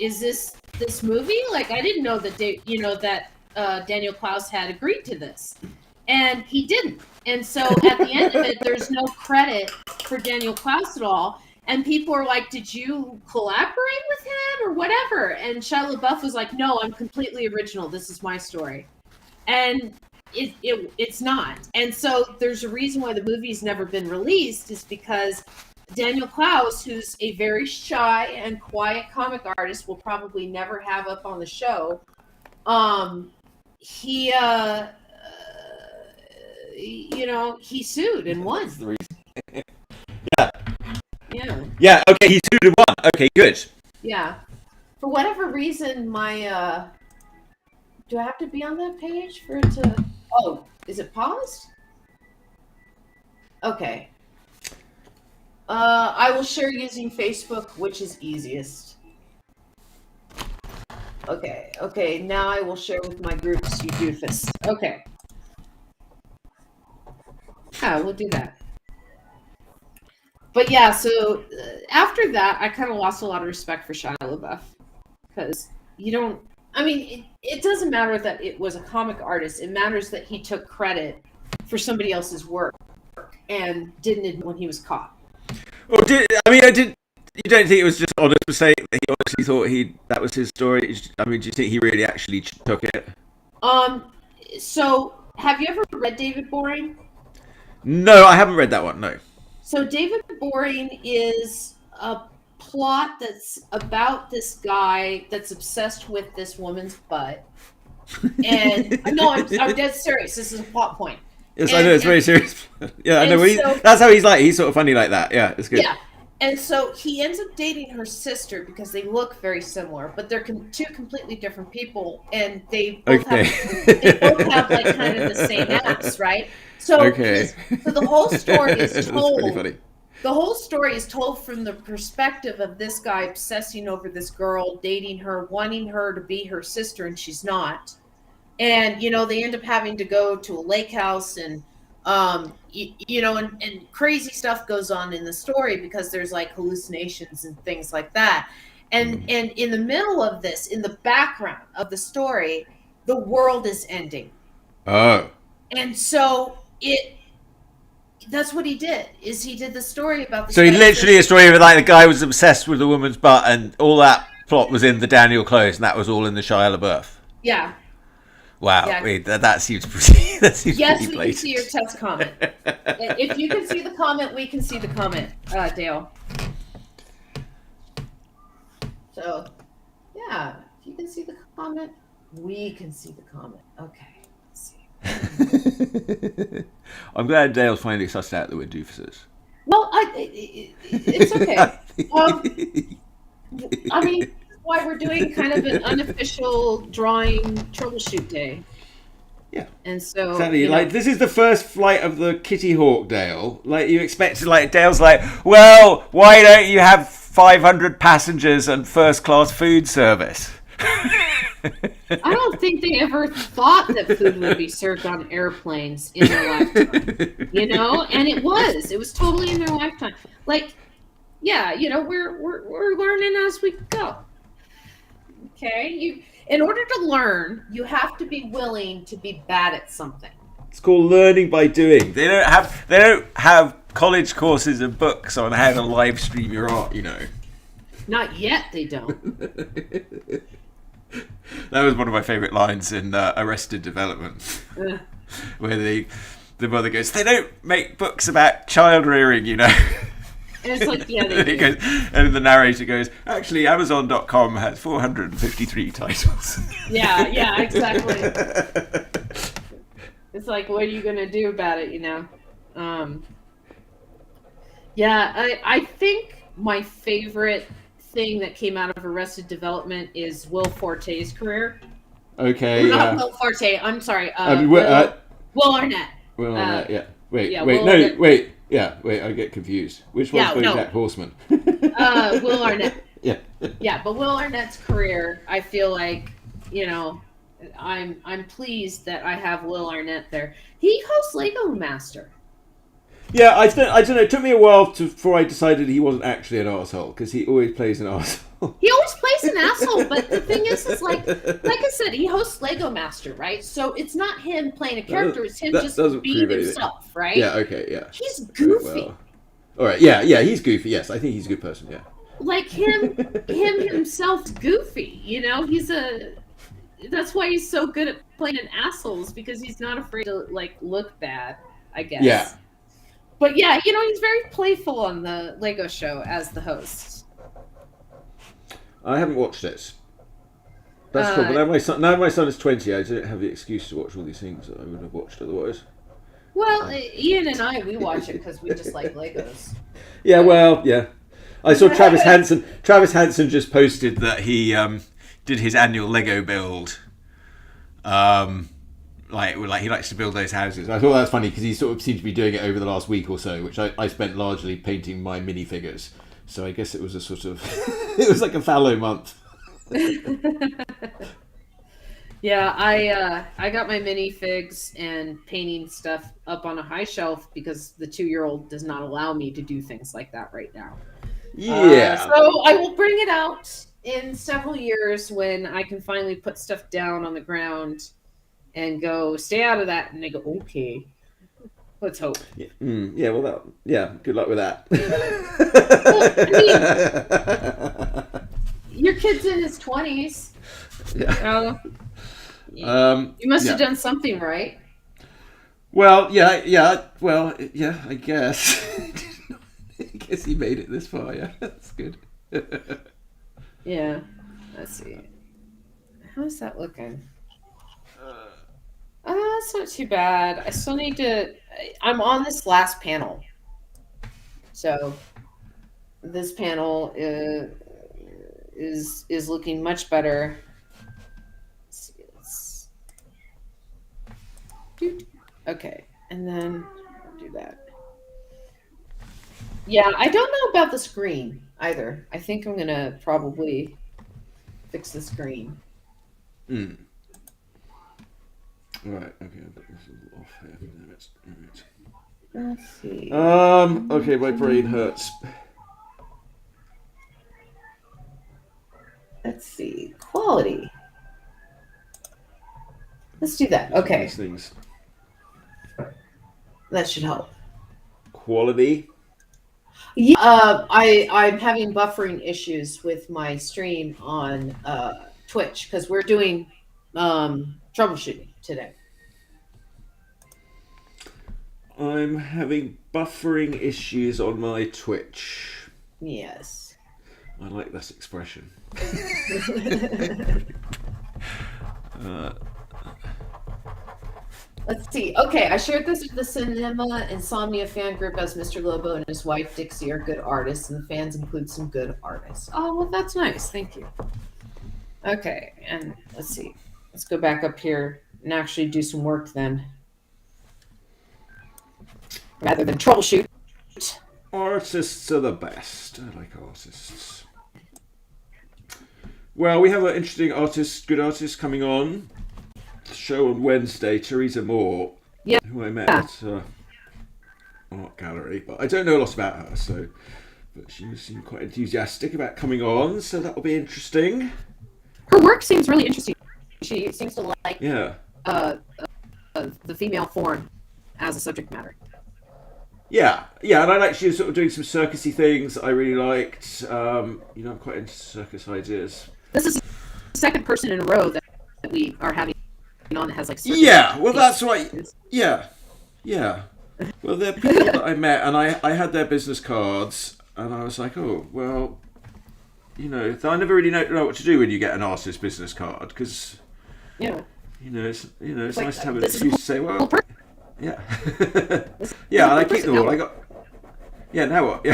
is this movie? Like I didn't know that Daniel Klaus had agreed to this, and he didn't. And so at the end of it, there's no credit for Daniel Klaus at all. And people are like, did you collaborate with him or whatever? And Shia LaBeouf was like, no, I'm completely original. This is my story. And it's not. And so there's a reason why the movie's never been released is because Daniel Klaus, who's a very shy and quiet comic artist, will probably never have up on the show, he you know, he sued and won. That's the reason. Yeah. Yeah. Okay. He sued and won. Okay. Good. Yeah. For whatever reason, my do I have to be on that page for it to? Oh, is it paused? Okay. I will share using Facebook, which is easiest. Okay. Okay. Now I will share with my groups, you doofus. Okay. Yeah, we'll do that. But yeah, so after that, I kind of lost a lot of respect for Shia LaBeouf because you don't. I mean, it doesn't matter that it was a comic artist. It matters that he took credit for somebody else's work and didn't admit when he was caught. Well, I did. You don't think it was just honest to say that he honestly thought that was his story? I mean, do you think he really actually took it? So have you ever read David Boring? No, I haven't read that one. No. So David Boring is a plot that's about this guy that's obsessed with this woman's butt. And no, I'm dead serious. This is a plot point. Yes, I know it's very serious. Yeah, I know. That's how he's like. He's sort of funny like that. Yeah, it's good. Yeah, and so he ends up dating her sister because they look very similar, but they're two completely different people, and they both have like kind of the same ass, right? So, so the whole story is told. That's pretty funny. The whole story is told from the perspective of this guy obsessing over this girl, dating her, wanting her to be her sister, and she's not. And, you know, they end up having to go to a lake house and, you know, and crazy stuff goes on in the story because there's like hallucinations and things like that. And in the middle of this, in the background of the story, the world is ending. Oh. And so that's what he did, is he did the story about the So he literally a story of like the guy was obsessed with the woman's butt and all that plot was in the Daniel Close and that was all in the Shia LaBeouf. Yeah. Wow, yeah. Wait, that seems pretty. Yes, we can see your test comment. If you can see the comment, we can see the comment, Dale. So, yeah, if you can see the comment, we can see the comment. Okay, let's see. I'm glad Dale's finally sussed out that we're doofuses. Well, it's okay. I mean, why we're doing kind of an unofficial drawing troubleshoot day. Yeah. And so exactly, like this is the first flight of the Kitty Hawk, Dale. Like you expected, like Dale's like, well, why don't you have 500 passengers and first class food service? I don't think they ever thought that food would be served on airplanes in their lifetime. You know, and it was totally in their lifetime. Like, yeah, you know, we're learning as we go. Okay, in order to learn, you have to be willing to be bad at something. It's called learning by doing. They don't have college courses and books on how to live stream your art, you know. Not yet, they don't. That was one of my favourite lines in Arrested Development, where the mother goes, "They don't make books about child rearing, you know." And it's like, yeah, they do. And the narrator goes, actually, Amazon.com has 453 titles. Yeah, exactly. It's like, what are you going to do about it, you know? Yeah, I think my favorite thing that came out of Arrested Development is Will Forte's career. Okay, Not Will Forte, I'm sorry. Will Arnett. Will Arnett, yeah. Wait, I get confused. Which one's BoJack Horseman? Will Arnett. Yeah. Yeah, but Will Arnett's career, I feel like, you know, I'm pleased that I have Will Arnett there. He hosts Lego Master. Yeah, I don't know. It took me a while before I decided he wasn't actually an arsehole, because he always plays an arsehole. He always plays an asshole, but the thing is like I said, he hosts Lego Master, right? So it's not him playing a character; it's him just being himself, right? Yeah. Okay. Yeah. He's goofy. Well, all right. Yeah. He's goofy. Yes, I think he's a good person. Yeah. Like him himself's goofy. You know, that's why he's so good at playing an assholes, because he's not afraid to like look bad, I guess. Yeah. But yeah, you know, he's very playful on the Lego show as the host. I haven't watched it. That's cool. But now my son is 20. I don't have the excuse to watch all these things that I would have watched otherwise. Well, Ian and I, we watch it because we just like Legos. Yeah, well, yeah. I saw Travis Hansen. Travis Hansen just posted that he did his annual Lego build. Like he likes to build those houses. I thought that was funny because he sort of seemed to be doing it over the last week or so, which I spent largely painting my minifigures. So I guess it was a sort of it was like a fallow month. Yeah, I got my minifigs and painting stuff up on a high shelf because the 2-year-old does not allow me to do things like that right now. Yeah. So I will bring it out in several years when I can finally put stuff down on the ground and go, stay out of that. And they go, okay, let's hope. Yeah. Well, good luck with that. Well, I mean, your kid's in his 20s. Yeah. You must have done something right. Well, well, I guess. I guess he made it this far. Yeah, that's good. Yeah. Let's see. How's that looking? It's not too bad. I still need to. I'm on this last panel, so this panel is looking much better. Let's see. Okay, and then I'll do that. Yeah, I don't know about the screen either. I think I'm gonna probably fix the screen. Right. Okay. I've got this off here. Right. Let's see. Okay, my brain hurts. Let's see. Quality. Let's do that. Okay. These things. That should help. Quality. Yeah, I'm having buffering issues with my stream on Twitch because we're doing troubleshooting today. I'm having buffering issues on my Twitch. Yes. I like this expression. Let's see. Okay, I shared this with the Cinema Insomnia fan group as Mr. Lobo and his wife Dixie are good artists, and the fans include some good artists. Oh, well, that's nice. Thank you. Okay, and let's see. Let's go back up here and actually do some work then. Rather than troubleshoot. Artists are the best. I like artists. Well, we have an interesting good artist coming on. Show on Wednesday, Teresa Moore, who I met at art gallery, but I don't know a lot about her, but she seemed quite enthusiastic about coming on, so that will be interesting. Her work seems really interesting. She seems to like the female form as a subject matter. Yeah, and I like she was sort of doing some circusy things I really liked. I'm quite into circus ideas. This is the second person in a row that we are having on that has like circus. Yeah, well that's right. Yeah. Well, they're people that I met, and I had their business cards, and I was like, oh, well, I never really know what to do when you get an artist business card, because it's like, nice to have an excuse to say, well, yeah, and I keep them all. I got, now what?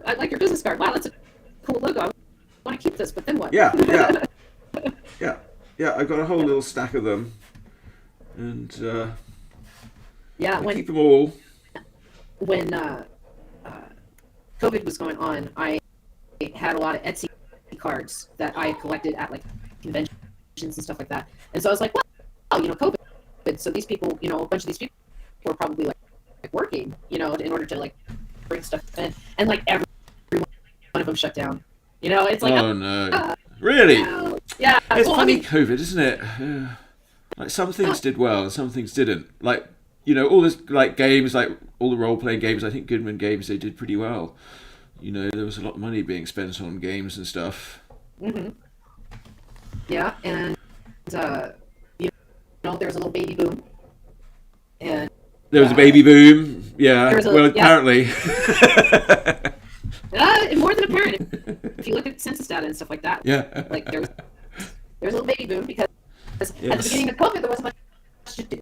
I like your business card. Wow, that's a cool logo. I want to keep this, but then what? Yeah. I've got a whole little stack of them, and I keep them all. When COVID was going on, I had a lot of Etsy cards that I collected at like conventions and stuff like that, and so I was like, well, COVID. So these people, a bunch of these people were probably like working, in order to like bring stuff in, and like every one of them shut down. It's like, oh no, really? Yeah, it's funny, COVID, isn't it? Like some things did well, and some things didn't. Like all this like games, like all the role playing games. I think Goodman Games they did pretty well. There was a lot of money being spent on games and stuff. Mm-hmm. Yeah, and there was a little baby boom, and there was a baby boom. Yeah. There's a- Well, yeah. apparently. More than apparent. If you look at census data and stuff like that, Yeah. like there's a little baby boom because at the Yes. beginning of COVID there wasn't much to do.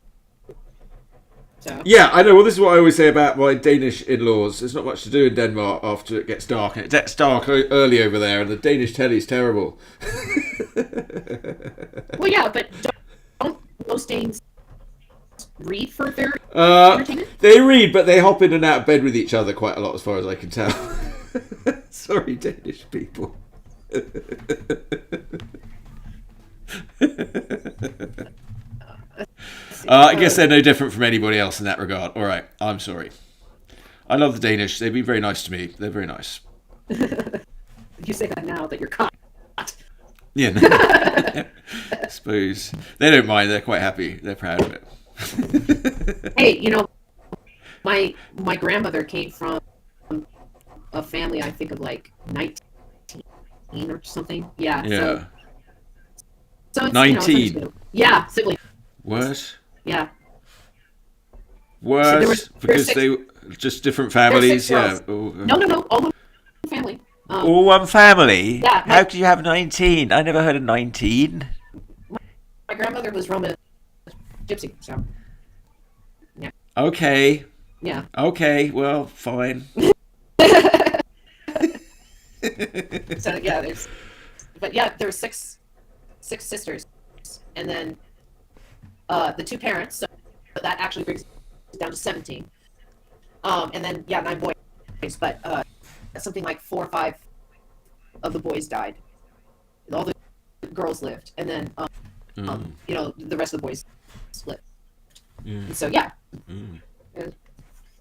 So Yeah, I know. Well, this is what I always say about my Danish in-laws. There's not much to do in Denmark after it gets dark, and it gets dark early over there, and the Danish telly's terrible. well, yeah, but don't most Danes read for their Uh, entertainment? they read, but they hop in and out of bed with each other quite a lot, as far as I can tell. Sorry, Danish people. I guess they're no different from anybody else in that regard. All right, I'm sorry. I love the Danish. They've been very nice to me. They're very nice. You say that now that you're caught. Yeah, I suppose they don't mind. They're quite happy. They're proud of it. Hey, my grandmother came from a family, I think of like 19 or something. Yeah. Yeah. So it's, 19. Yeah, siblings. What? Yeah. Worse? there was Because 6 they just different families. Yeah. girls. No, all one family. All one family? Yeah, How could you have 19? I never heard of 19. My grandmother was Roma gypsy, so Okay. yeah. Okay. Well, fine. So yeah, there were six sisters, and then the 2 parents. So that actually brings it down to 17. And then 9 boys, but something like 4 or 5 of the boys died. All the girls lived, and then the rest of the boys split. And so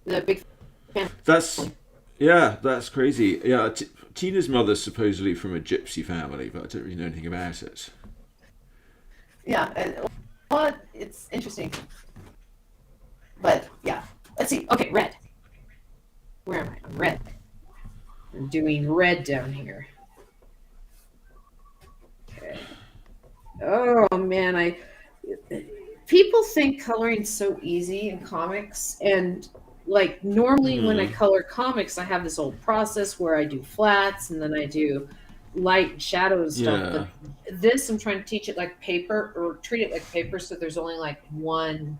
the big family. That's crazy. Yeah, Tina's mother's supposedly from a gypsy family, but I don't really know anything about it. Yeah, well, it's interesting. But yeah, let's see. Okay, red. Where am I? I'm red. I'm doing red down here. Okay. Oh man, people think coloring's so easy in comics, and like normally when I color comics, I have this whole process where I do flats and then I do light and shadow and stuff. Yeah. But this, I'm trying to teach it like paper, or treat it like paper, so there's only like one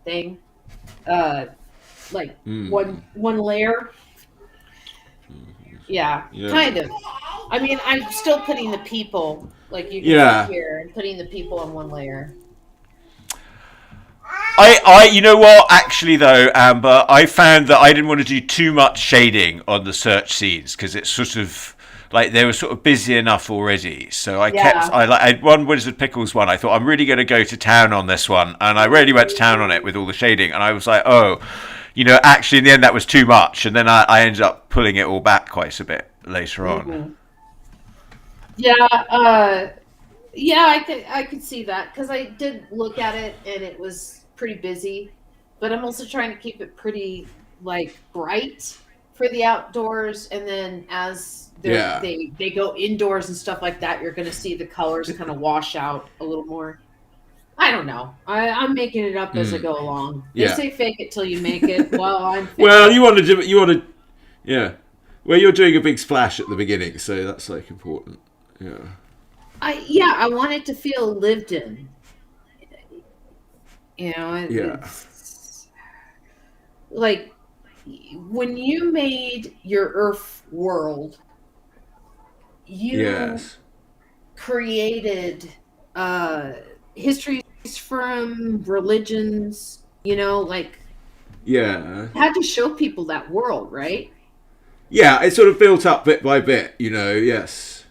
thing, one layer. Yeah, kind of. I mean, I'm still putting the people, like you can see here, and putting the people on one layer. You know what? Actually, though, Amber, I found that I didn't want to do too much shading on the search scenes because it's sort of like they were sort of busy enough already. So I one Wizard Pickles one. I thought I'm really going to go to town on this one, and I really went to town on it with all the shading. And I was like, actually, in the end, that was too much. And then I ended up pulling it all back quite a bit later on. Mm-hmm. Yeah, I could see that because I did look at it and it was pretty busy, but I'm also trying to keep it pretty like bright for the outdoors, and then as they go indoors and stuff like that, you're going to see the colors kind of wash out a little more. I don't know. I'm making it up as I go along. They say fake it till you make it. Well, I'm faking Well, you want to yeah. Well, you're doing a big splash at the beginning, so that's like important. Yeah. I want it to feel lived in. It's like when you made your Earth world, you created histories from religions, had to show people that world, right? Yeah, it sort of built up bit by bit, yes.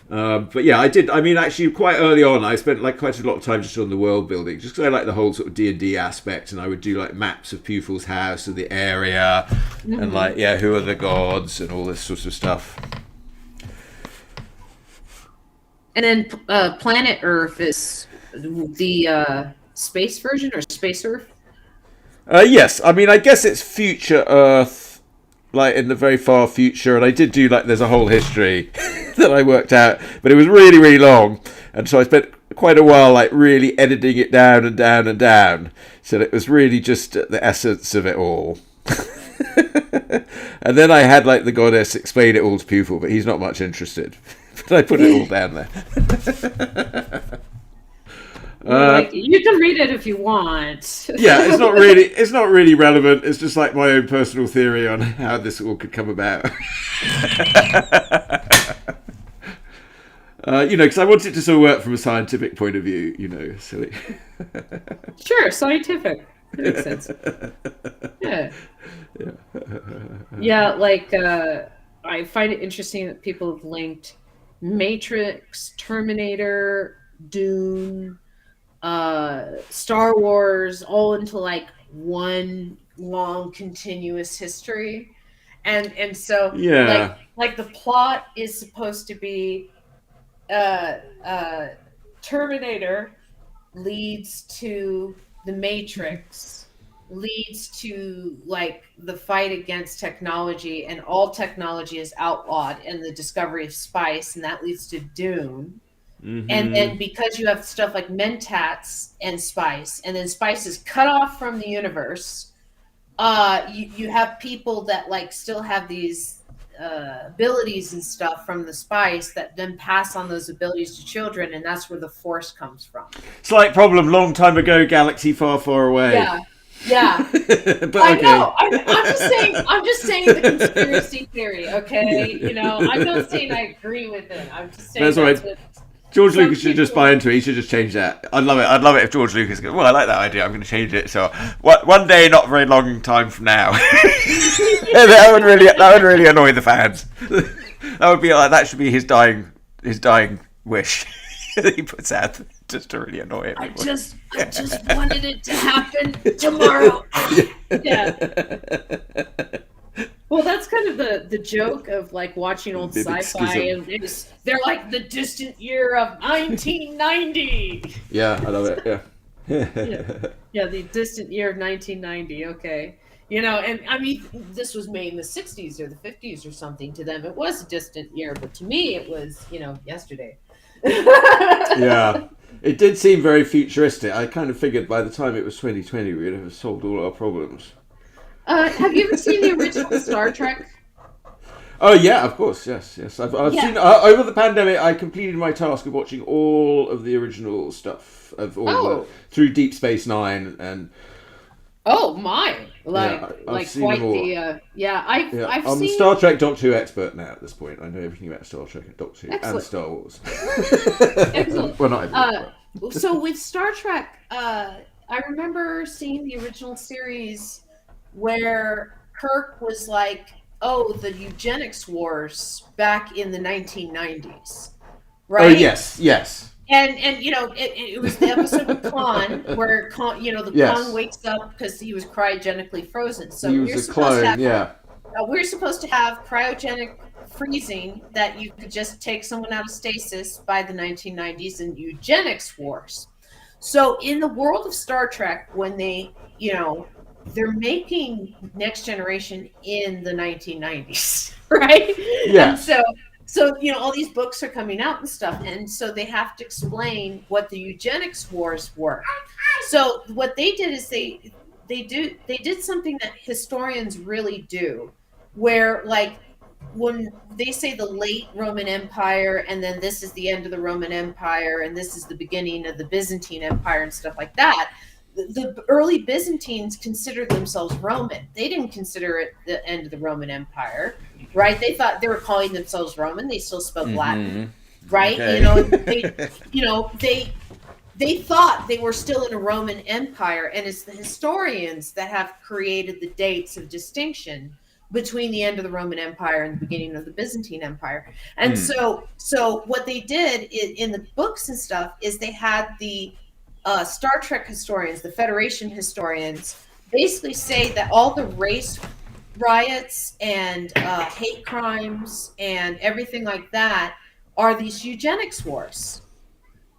But yeah, I did. I mean, actually, quite early on, I spent like quite a lot of time just on the world building, just because I like the whole sort of D&D aspect, and I would do like maps of Pupil's house and the area, and like who are the gods and all this sort of stuff. And then Planet Earth is the space version, or Space Earth. Yes, I mean, I guess it's future Earth, like in the very far future, and I did do like there's a whole history that I worked out, but it was really, really long, and so I spent quite a while like really editing it down and down and down So it was really just the essence of it all. And then I had like the goddess explain it all to people, but he's not much interested. But I put it all down there. You can read it if you want. Yeah, it's not really relevant. It's just like my own personal theory on how this all could come about. Because I want it to sort of work from a scientific point of view, silly. Sure, scientific. That makes sense. Yeah. Yeah, like I find it interesting that people have linked Matrix, Terminator, Dune, Star Wars all into like one long continuous history. And so Yeah. like the plot is supposed to be Terminator leads to the Matrix, leads to like the fight against technology, and all technology is outlawed, and the discovery of spice, and that leads to Dune. Mm-hmm. And then because you have stuff like mentats and spice, and then spice is cut off from the universe, you have people that like still have these abilities and stuff from the spice that then pass on those abilities to children, and that's where the force comes from. Slight problem, long time ago, galaxy far, far away. Yeah. But I okay. know. I'm just saying the conspiracy theory. Okay, I'm not saying I agree with it. I'm just saying That's all right. what George some Lucas should just people- buy into it. He should just change that. I'd love it if George Lucas goes, well, I like that idea. I'm going to change it. So one day, not a very long time from now, that would really annoy the fans. That would be like, that should be his dying wish that he puts out just to really annoy everyone. I just wanted it to happen tomorrow. Yeah. Well, that's kind of the joke of like watching old Vivid sci-fi, schism. and they're like the distant year of 1990. Yeah, I love it. Yeah. Yeah, the distant year of 1990. Okay, and I mean, this was made in the 60s or the 50s or something. To them, it was a distant year, but to me, it was yesterday. Yeah. It did seem very futuristic. I kind of figured by the time it was 2020, we would have solved all our problems. Have you ever seen the original Star Trek? Oh yeah, of course, yes. I've seen over the pandemic. I completed my task of watching all of the original stuff of all through Deep Space Nine, and oh my, I've seen quite them all. I've I'm seen a Star Trek Doctor Who expert now at this point. I know everything about Star Trek and Doctor Who Excellent. and Star Wars. Excellent. Well, not everything. So with Star Trek, I remember seeing the original series where Kirk was like, "Oh, the eugenics wars back in the 1990s," right? Oh yes. And it was the episode with Khan where Khan, the Yes. Khan wakes up because he was cryogenically frozen. So He you're was a supposed to clone. have, we're supposed to have cryogenic freezing that you could just take someone out of stasis by the 1990s, and eugenics wars. So in the world of Star Trek, when they're making Next Generation in the 1990s, right? Yeah. And so all these books are coming out and stuff, and so they have to explain what the eugenics wars were. So what they did is they did something that historians really do, where like when they say the late Roman Empire, and then this is the end of the Roman Empire, and this is the beginning of the Byzantine Empire and stuff like that. The early Byzantines considered themselves Roman. They didn't consider it the end of the Roman Empire, right? They thought they were calling themselves Roman. They still spoke Latin, right? Okay. They thought they were still in a Roman Empire, and it's the historians that have created the dates of distinction between the end of the Roman Empire and the beginning of the Byzantine Empire. And so what they did in the books and stuff is they had the Star Trek historians, the Federation historians, basically say that all the race riots and hate crimes and everything like that are these eugenics wars.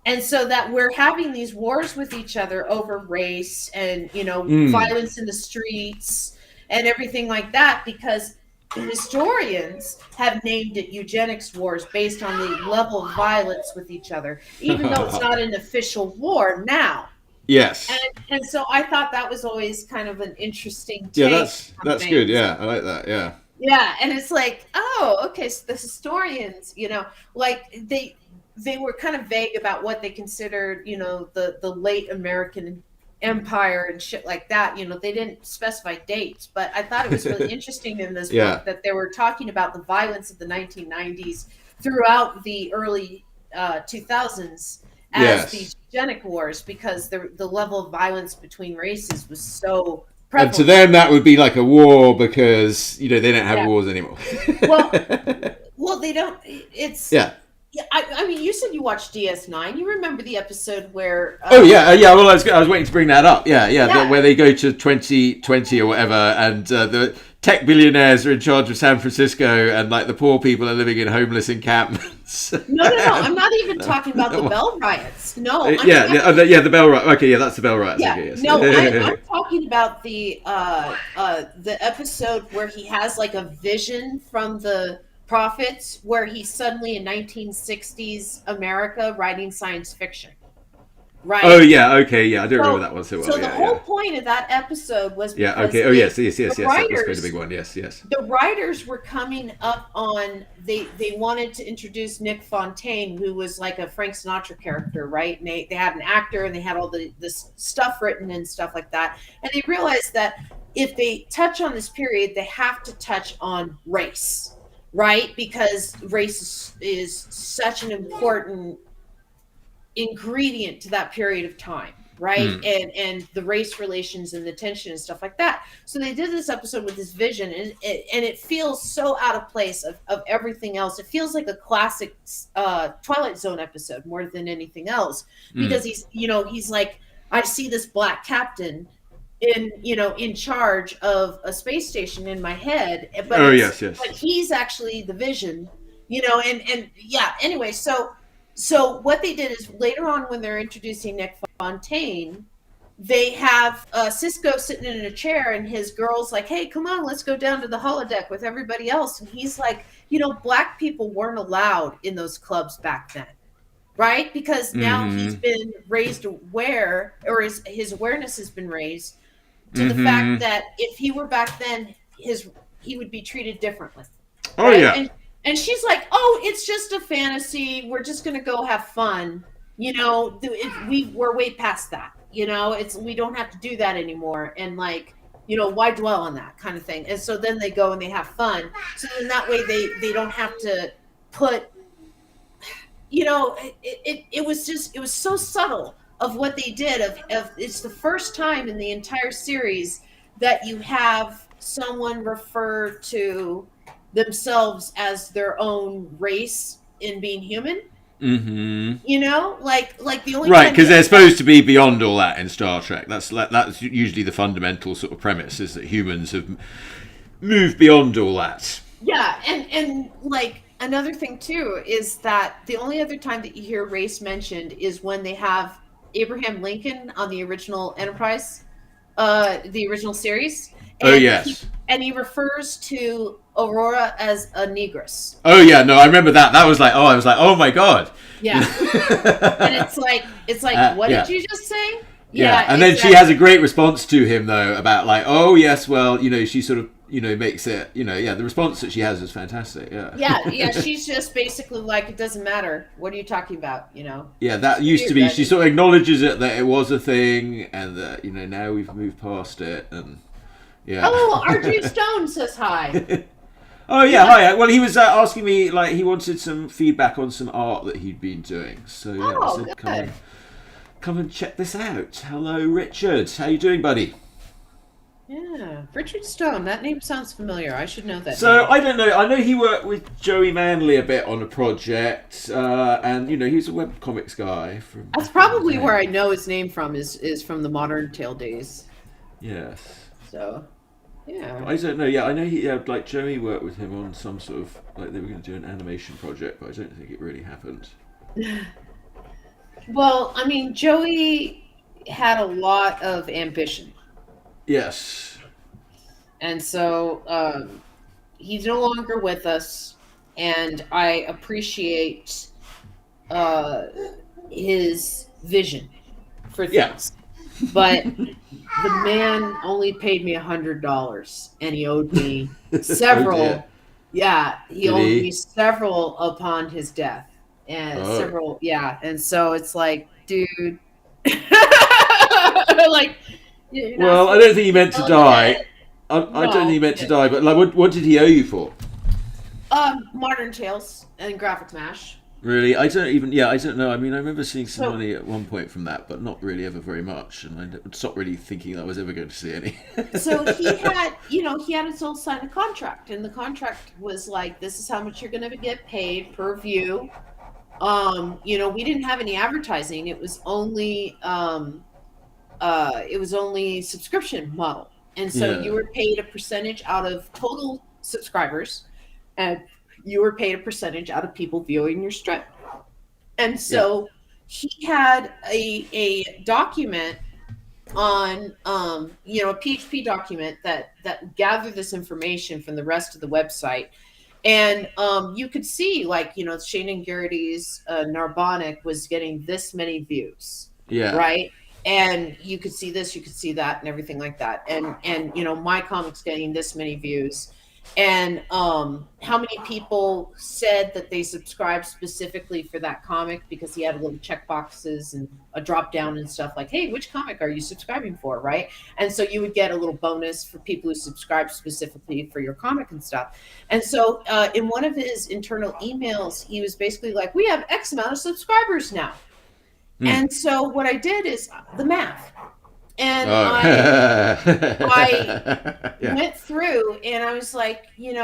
And so that we're having these wars with each other over race and, violence in the streets and everything like that, because the historians have named it eugenics wars based on the level of violence with each other, even though it's not an official war now. Yes. And so I thought that was always kind of an interesting Yeah, take on that's good. things. Yeah, I like that. Yeah. Yeah, and it's like, oh, okay, so the historians, like they were kind of vague about what they considered, the late American empire and shit like that. They didn't specify dates, but I thought it was really interesting in this Yeah. book that they were talking about the violence of the 1990s throughout the early 2000s as Yes. these eugenic wars, because the level of violence between races was so And to prevalent. them, that would be like a war because they don't have Yeah. wars anymore. Well, they don't. It's Yeah. Yeah, I mean, you said you watched DS9. You remember the episode where? Oh yeah, yeah. Well, I was waiting to bring that up. Yeah, Yeah. where they go to 2020 or whatever, and the tech billionaires are in charge of San Francisco, and like the poor people are living in homeless encampments. No. I'm not even talking about the Bell riots. No. I'm The Bell Riot. Okay, yeah, that's the Bell Riots. Yeah, Okay, yes. no, I'm talking about the episode where he has like a vision from the prophets, where he's suddenly in 1960s America writing science fiction, right? Oh yeah, okay, yeah. I don't remember that one so well. So the yeah, whole yeah. point of that episode was Yeah. because Okay. Oh yes. That was writers, quite a big one. Yes. the writers were coming up on they wanted to introduce Nick Fontaine, who was like a Frank Sinatra character, right? And they had an actor and they had all this stuff written and stuff like that, and they realized that if they touch on this period, they have to touch on race, right? Because race is such an important ingredient to that period of time, right? And the race relations and the tension and stuff like that. So they did this episode with this vision, and it feels so out of place of everything else. It feels like a classic Twilight Zone episode more than anything else, because he's like, I see this black captain in charge of a space station in my head, but but he's actually the vision, and yeah. Anyway, so what they did is later on, when they're introducing Nick Fontaine, they have Cisco sitting in a chair, and his girl's like, "Hey, come on, let's go down to the holodeck with everybody else." And he's like, black people weren't allowed in those clubs back then, right? Because now he's been raised aware, or his awareness has been raised to the fact that if he were back then, he would be treated differently. Oh right? yeah. And she's like, "Oh, it's just a fantasy. We're just gonna go have fun. We're way past that. We don't have to do that anymore. And like, why dwell on that kind of thing?" And so then they go and they have fun. So then that way they don't have to put. It was so subtle of what they did. Of it's the first time in the entire series that you have someone refer to themselves as their own race in being human. Like the only right, because they're supposed to be beyond all that in Star Trek. That's usually the fundamental sort of premise, is that humans have moved beyond all that. Yeah, and like another thing too is that the only other time that you hear race mentioned is when they have Abraham Lincoln on the original Enterprise, the original series. Oh yes. He refers to Aurora as a negress. Oh yeah, no, I remember that. That was like, I was like, oh my god. Yeah. And it's like, what did you just say? Yeah, and then she has a great response to him though about like, oh yes, well, she sort of, makes it, the response that she has is fantastic. Yeah. Yeah, she's just basically like, it doesn't matter. What are you talking about? Yeah, that used to be. She sort of acknowledges it that it was a thing, and that now we've moved past it, and yeah. Oh, RJ Stone says hi. Oh yeah, hi. Well, he was asking me, like, he wanted some feedback on some art that he'd been doing. So yeah, I said, come and check this out. Hello, Richard. How you doing, buddy? Yeah, Richard Stone. That name sounds familiar. I should know that. So name. I don't know. I know he worked with Joey Manley a bit on a project, and he's a webcomics guy. That's probably where I know his name from. Is from the Modern Tale days. Yes. So. Yeah. I don't know. Yeah, I know he like Joey worked with him on some sort of, like, they were going to do an animation project, but I don't think it really happened. Well, I mean, Joey had a lot of ambition. Yes. And so he's no longer with us, and I appreciate his vision for things. but the man only paid me $100, and he owed me Oh dear. several. Yeah, he Did owed me he? several upon his death, and Oh. several. Yeah, and so it's like, dude, like you're not Well, I supposed don't to think he be meant to yelling at die. it. I don't think No, he meant he to didn't. die. But like, what did he owe you for? Modern Tales and Graphics Mash. Really, I don't even. Yeah, I don't know. I mean, I remember seeing some So money at one point from that, but not really ever very much. And I stopped really thinking I was ever going to see any. so he had, he had his own signed a contract, and the contract was like, this is how much you're going to get paid per view. We didn't have any advertising. It was only subscription model. And so Yeah, you were paid a percentage out of total subscribers, and you were paid a percentage out of people viewing your strip. And yeah, so he had a document on a PHP document that gathered this information from the rest of the website. And you could see, like, Shane Garrity's Narbonic was getting this many views, yeah, right? And you could see this, you could see that, and everything like that. And my comic's getting this many views. And how many people said that they subscribed specifically for that comic because he had little check boxes and a drop down and stuff like, hey, which comic are you subscribing for, right? And so you would get a little bonus for people who subscribe specifically for your comic and stuff. And so in one of his internal emails, he was basically like, we have X amount of subscribers now. And so what I did is the math. And oh, I yeah, went through and I was like, he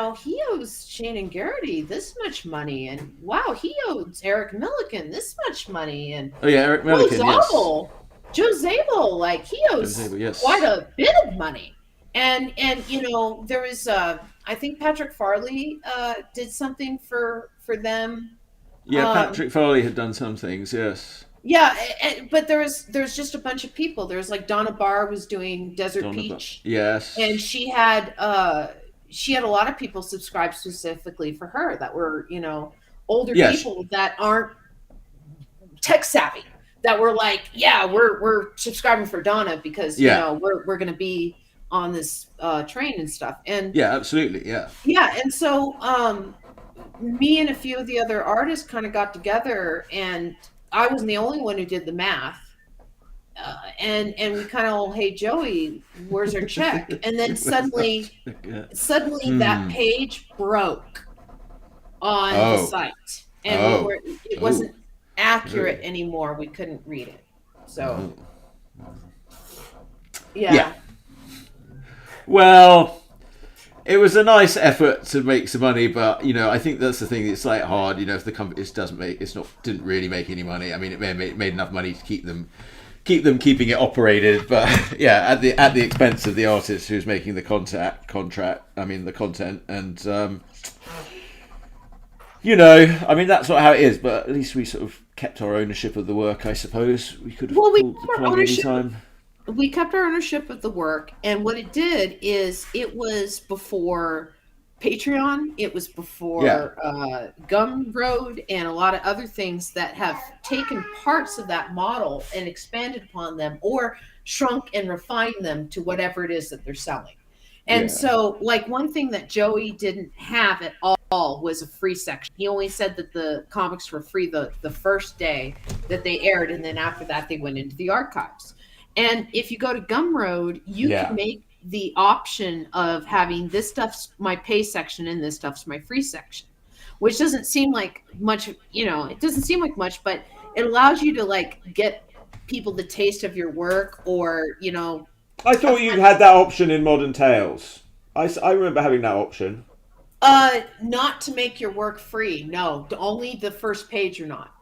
owes Shannon Garrity this much money, and wow, he owes Eric Milliken this much money, and oh yeah, Eric Joe Milliken, yes, Joe Zabel, like he owes Abel, yes, quite a bit of money. And there was I think Patrick Farley did something for them. yeah. Um, Patrick Farley had done some things, yes. yeah, but there's just a bunch of people. There's like Donna Barr was doing Desert Donovan, Peach, and yes, she had a lot of people subscribe specifically for her that were older yes, people that aren't tech savvy, that were like, yeah, we're subscribing for Donna because yeah, we're gonna be on this train and stuff. And yeah, absolutely, yeah, yeah, and so me and a few of the other artists kind of got together, and I wasn't the only one who did the math. And we kind of, hey Joey, where's our check? And then suddenly yeah. that page broke on the Oh, site, and oh, it oh, wasn't accurate really? anymore. We couldn't read it. So Oh. yeah. Yeah. Well, it was a nice effort to make some money, but I think that's the thing. It's like hard, if the company didn't really make any money. I mean, it made enough money to keep them keeping it operated, but yeah, at the expense of the artist who's making the the content, and I mean that's not how it is. But at least we sort of kept our ownership of the work. I suppose we could have Well, we pulled the kept our plug ownership. anytime. We kept our ownership of the work, and what it did is it was before Patreon, it was Yeah. before Gumroad, and a lot of other things that have taken parts of that model and expanded upon them, or shrunk and refined them to whatever it is that they're selling. And Yeah. so, like, one thing that Joey didn't have at all was a free section. He only said that the comics were free the first day that they aired, and then after that they went into the archives. And if you go to Gumroad, you Yeah. can make the option of having this stuff's my pay section and this stuff's my free section, which doesn't seem like much, it doesn't seem like much, but it allows you to like get people the taste of your work, or, I thought you had that option in Modern Tales. I remember having that option. not to make your work free. No, only the first page or not.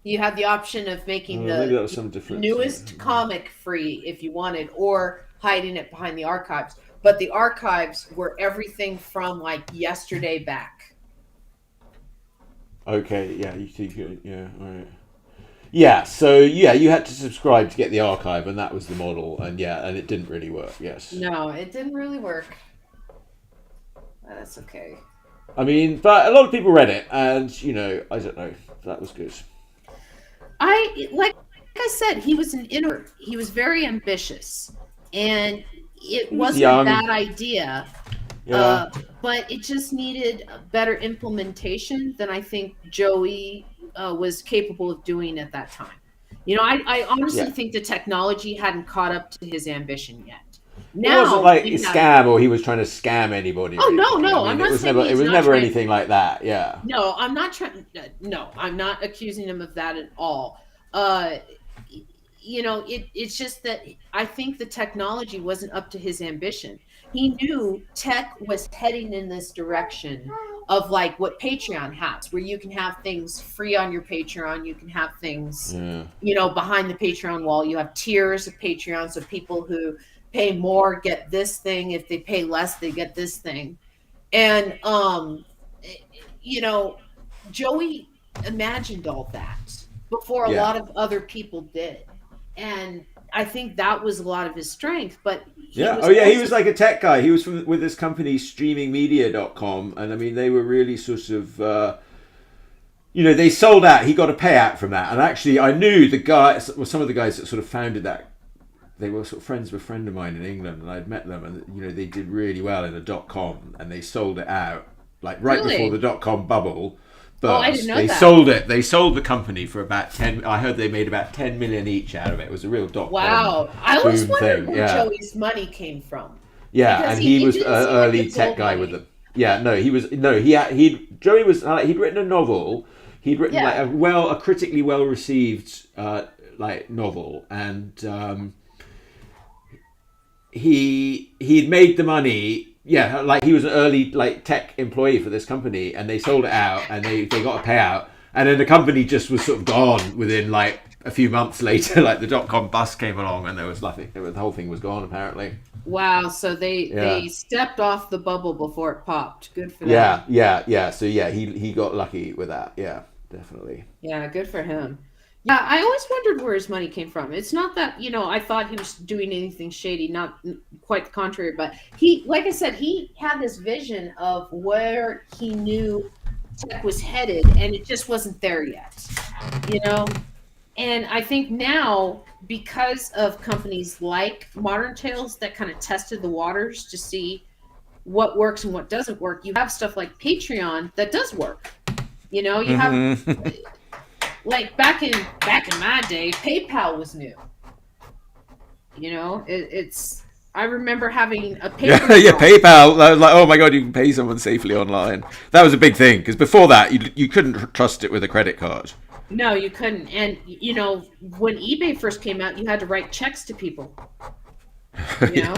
You had the option of making Maybe that was the some difference. newest comic free if you wanted, or hiding it behind the archives. But the archives were everything from like yesterday back. Okay, yeah, yeah, all right. Yeah, so yeah, you had to subscribe to get the archive, and that was the model, and yeah, and it didn't really work. Yes. No, it didn't really work. That's okay. I mean, but a lot of people read it, and I don't know, that was good. I like I said, he was an introvert. He was very ambitious, and it He was wasn't a young. bad idea. Yeah. But it just needed a better implementation than I think Joey was capable of doing at that time. You know, I honestly Yeah. think the technology hadn't caught up to his ambition yet. It wasn't Now like we a have- scam or he was trying to scam anybody. Oh, or no, anything. no, I I'm mean, not saying it he's was not never trying- anything like that. Yeah. No, I'm not trying. No, I'm not accusing him of that at all. You know, it's just that I think the technology wasn't up to his ambition. He knew tech was heading in this direction of like what Patreon has, where you can have things free on your Patreon. You can have things, Yeah. you know, behind the Patreon wall. You have tiers of Patreon, so people who pay more get this thing. If they pay less, they get this thing. And you know, Joey imagined all that before a Yeah. lot of other people did, and I think that was a lot of his strength. But Yeah. was Oh, yeah. He also- was like a tech guy. He was with this company, streamingmedia.com. And I mean, they were really sort of, you know, they sold out. He got a payout from that. And actually, I knew the guys, well, some of the guys that sort of founded that. They were sort of friends with a friend of mine in England, and I'd met them, and you know they did really well in the .com, and they sold it out like right Really? before the .com bubble. Oh, I didn't know They that. sold it. They sold the company for about 10. I heard they made about 10 million each out of it. It was a real .com. wow, I always boom wondered thing, where yeah. Joey's money came from. Yeah, Because and he he was didn't an seem like early it's tech old guy money. with them. Yeah, no, he was no. He Joey was he'd written a novel. He'd written Yeah. like a critically well received like novel, and he'd made the money. Yeah, like he was an early like tech employee for this company, and they sold it out, and they got a payout, and then the company just was sort of gone within like a few months later. Like the .com bust came along, and there was nothing. The whole thing was gone apparently. Wow, so they Yeah. stepped off the bubble before it popped. Good for them. Yeah. So yeah, he got lucky with that. Yeah, definitely. Yeah, good for him. Yeah, I always wondered where his money came from. It's not that, you know, I thought he was doing anything shady, not quite the contrary, but he, like I said, he had this vision of where he knew tech was headed, and it just wasn't there yet, you know? And I think now, because of companies like Modern Tales that kind of tested the waters to see what works and what doesn't work, you have stuff like Patreon that does work. You know, you have like back in my day, PayPal was new. You know, it's. I remember having a PayPal. Yeah, PayPal. That was like, oh my god, you can pay someone safely online. That was a big thing because before that, you couldn't trust it with a credit card. No, you couldn't. And you know, when eBay first came out, you had to write checks to people. You know.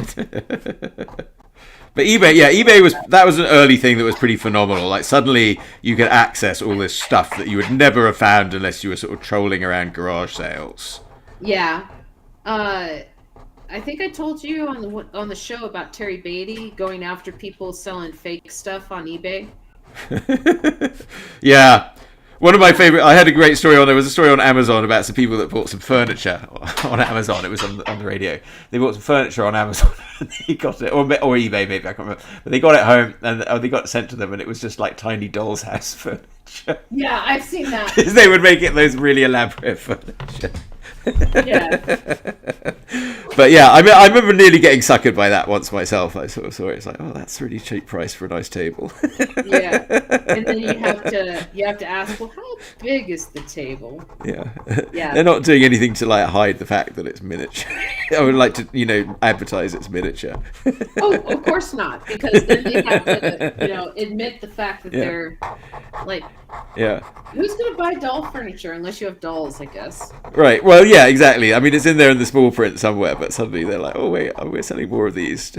But eBay was an early thing that was pretty phenomenal. Like suddenly you could access all this stuff that you would never have found unless you were sort of trolling around garage sales. Yeah. I think I told you on the show about Terry Beatty going after people selling fake stuff on eBay. Yeah. One of my favorite. I had a great story on. There was a story on Amazon about some people that bought some furniture on Amazon. It was on the radio. They bought some furniture on Amazon. And they got it, or eBay maybe. I can't remember. But they got it home and they got it sent to them, and it was just like tiny doll's house furniture. Yeah, I've seen that. Because they would make it those really elaborate furniture. Yeah. But yeah, I remember nearly getting suckered by that once myself. I sort of saw it. It's like, oh, that's really cheap price for a nice table. Yeah. And then you have to ask, well, how big is the table? Yeah. Yeah. They're not doing anything to like hide the fact that it's miniature. I would like to, advertise it's miniature. Oh, of course not, because then they have to, admit the fact that Yeah. they're like, Yeah. who's gonna buy doll furniture unless you have dolls, I guess. Right. Well, yeah, exactly. I mean, it's in there in the small print somewhere, but suddenly they're like, oh wait, we're selling more of these.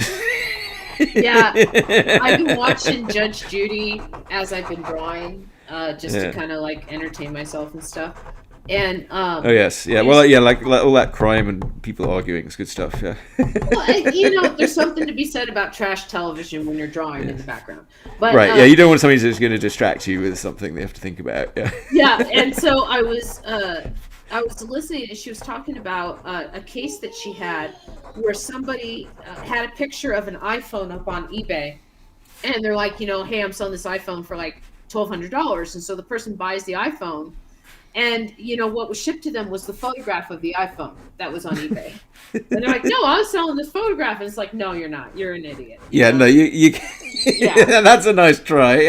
Yeah, I've been watching Judge Judy as I've been drawing, just Yeah. to kind of like entertain myself and stuff. And Oh yes, yeah. Well, yeah, like all that crime and people arguing is good stuff. Yeah. there's something to be said about trash television when you're drawing in the background. But Right. Yeah. You don't want somebody that's going to distract you with something they have to think about. Yeah. yeah, and so I was listening, and she was talking about a case that she had where somebody had a picture of an iPhone up on eBay, and they're like, hey, I'm selling this iPhone for like $1,200, and so the person buys the iPhone, And what was shipped to them was the photograph of the iPhone that was on eBay. And they're like, "No, I'm selling this photograph." And it's like, "No, you're not. You're an idiot." Yeah, no, you Yeah. that's a nice try.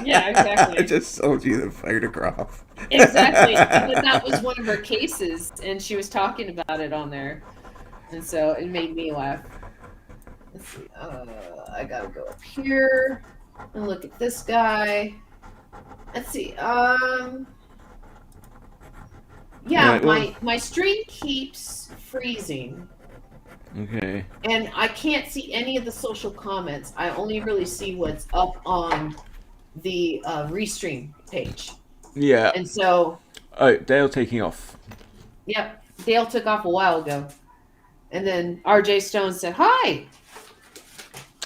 Yeah, exactly. I just sold you the photograph. Exactly. But that was one of her cases, and she was talking about it on there, and so it made me laugh. Let's see. I gotta go up here and look at this guy. Let's see. Yeah, Right, well- my stream keeps freezing, Okay. and I can't see any of the social comments. I only really see what's up on the restream page. Yeah. And so, Oh, Dale taking off. yep, Dale took off a while ago. And then RJ Stone said, "Hi."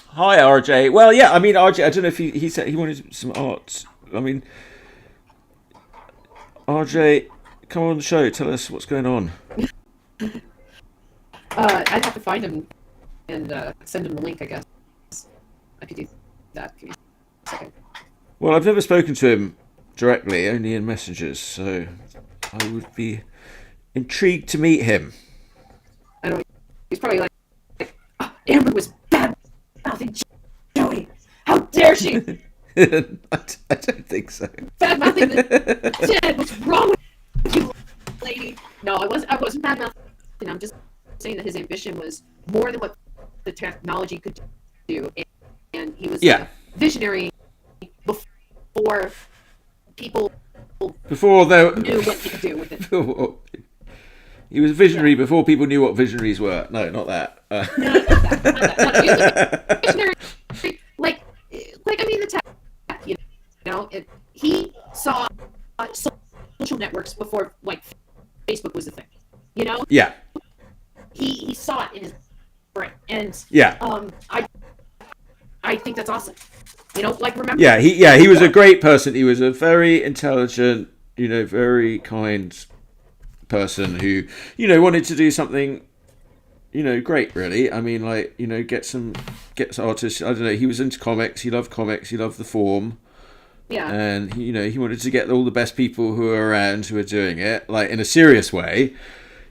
Hi, RJ. Well, yeah, I mean, RJ, I don't know if he said he wanted some art. I mean, RJ, come on the show. Tell us what's going on. I'd have to find him and send him the link, I guess. I could do that. Give me a second. Well, I've never spoken to him directly, only in messages, so I would be intrigued to meet him. I don't know. He's probably like, "Oh, Amber was bad mouthing Joey. How dare she? I don't think so. Bad mouthing the dead. What's wrong with you, lady?" No, I wasn't bad mouthing. I'm just saying that his ambition was more than what the technology could do, and he was Yeah. a visionary before people Before they knew what he could do with it. He was visionary before people knew what visionaries were. No, not that. No, not that. Not that. He was a visionary, like I mean, the tech. He saw social networks before like Facebook was a thing. Yeah. He saw it in his brain, and Yeah. I think that's awesome. Like remember. Yeah, he was a great person. He was a very intelligent, very kind person who, wanted to do something, great, really. I mean, like, get artists. I don't know. He was into comics. He loved comics. He loved the form. Yeah. And he wanted to get all the best people who were around who were doing it, like in a serious way.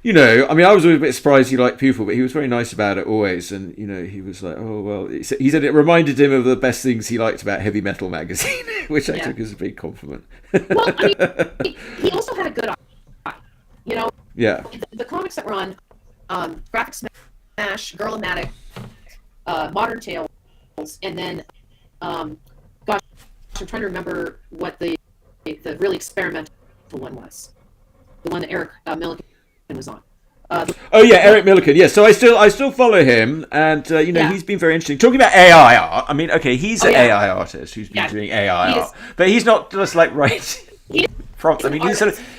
I mean, I was always a bit surprised he liked people, but he was very nice about it always. And, he was like, oh, well, he said it reminded him of the best things he liked about Heavy Metal magazine, which I took as a big compliment. Well, I mean, he also had a good eye. Yeah. The comics that were on Graphic Smash, Girl-O-Matic, Modern Tales, and then, gosh, I'm trying to remember what the really experimental one was. The one that Eric Milliken was on. Oh yeah, Eric Milliken. Yeah, so I still follow him, and he's been very interesting. Talking about AI art. I mean, okay, he's an AI artist who's been doing AI art, but he's not just like writing prompts. I mean,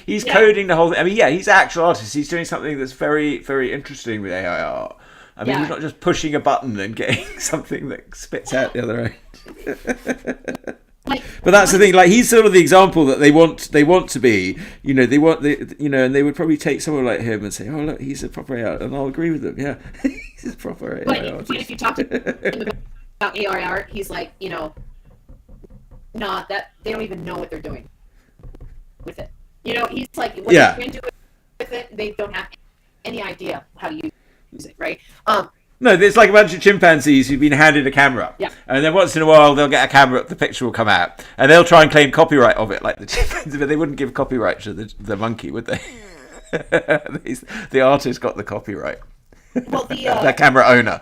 he's coding the whole thing. I mean, yeah, he's an actual artist. He's doing something that's very, very interesting with AI art. I mean, he's not just pushing a button and getting something that spits out the other end. But that's the thing. Like, he's sort of the example that they want to be. And they would probably take someone like him and say, "Oh, look, he's a proper AI," and I'll agree with them. Yeah, he's a proper AI artist. But if you talk to him about AI art, he's like, not that they don't even know what they're doing with it. He's like, what they can do with it, they don't have any idea how to use it, right? No, there's like a bunch of chimpanzees who've been handed a camera. Yeah. And then once in a while they'll get a camera, the picture will come out. And they'll try and claim copyright of it, like the chimpanzee, but they wouldn't give copyright to the monkey, would they? The artist got the copyright. Well, the camera owner.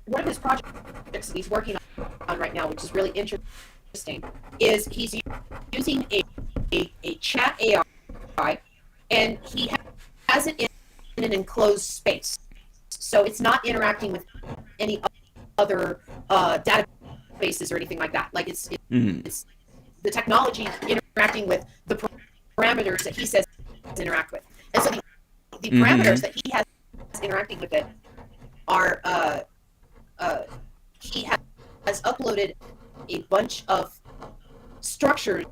One of his projects that he's working on right now, which is really interesting, is he's using a chat AI, and he has it in an enclosed space, so it's not interacting with any other databases or anything like that. Like it's the technology interacting with the parameters that he says to interact with, and so the parameters that he has interacting with it are he has uploaded a bunch of structures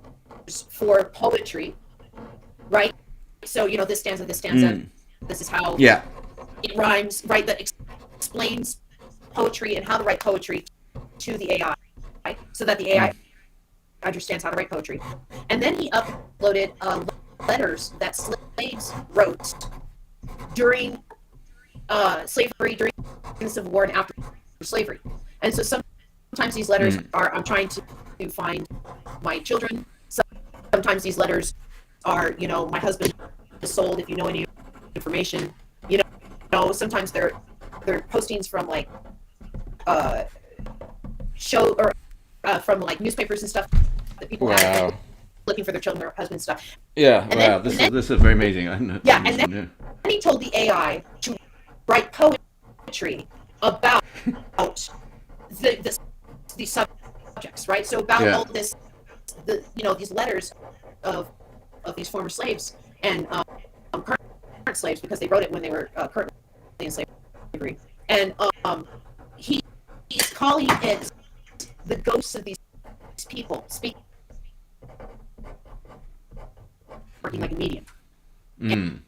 for poetry, right? So this stanza, this is how it rhymes, right? That explains poetry and how to write poetry to the AI, so that the AI understands how to write poetry. And then he uploaded letters that slaves wrote during slavery, during the Civil War, and after slavery. And so sometimes these letters are, I'm trying to find my children. Sometimes these letters are, you know, my husband is sold, if you know any information. You know, sometimes they're postings from like show or from like newspapers and stuff that people have looking for their children or husband stuff. Yeah, And wow, then, this is very amazing. I didn't yeah, and then he told the AI to write poetry about these subjects, right? So about all this, you know, these letters of these former slaves and current slaves, because they wrote it when they were currently in slavery. And he's calling it the ghosts of these people speaking, working like a medium. And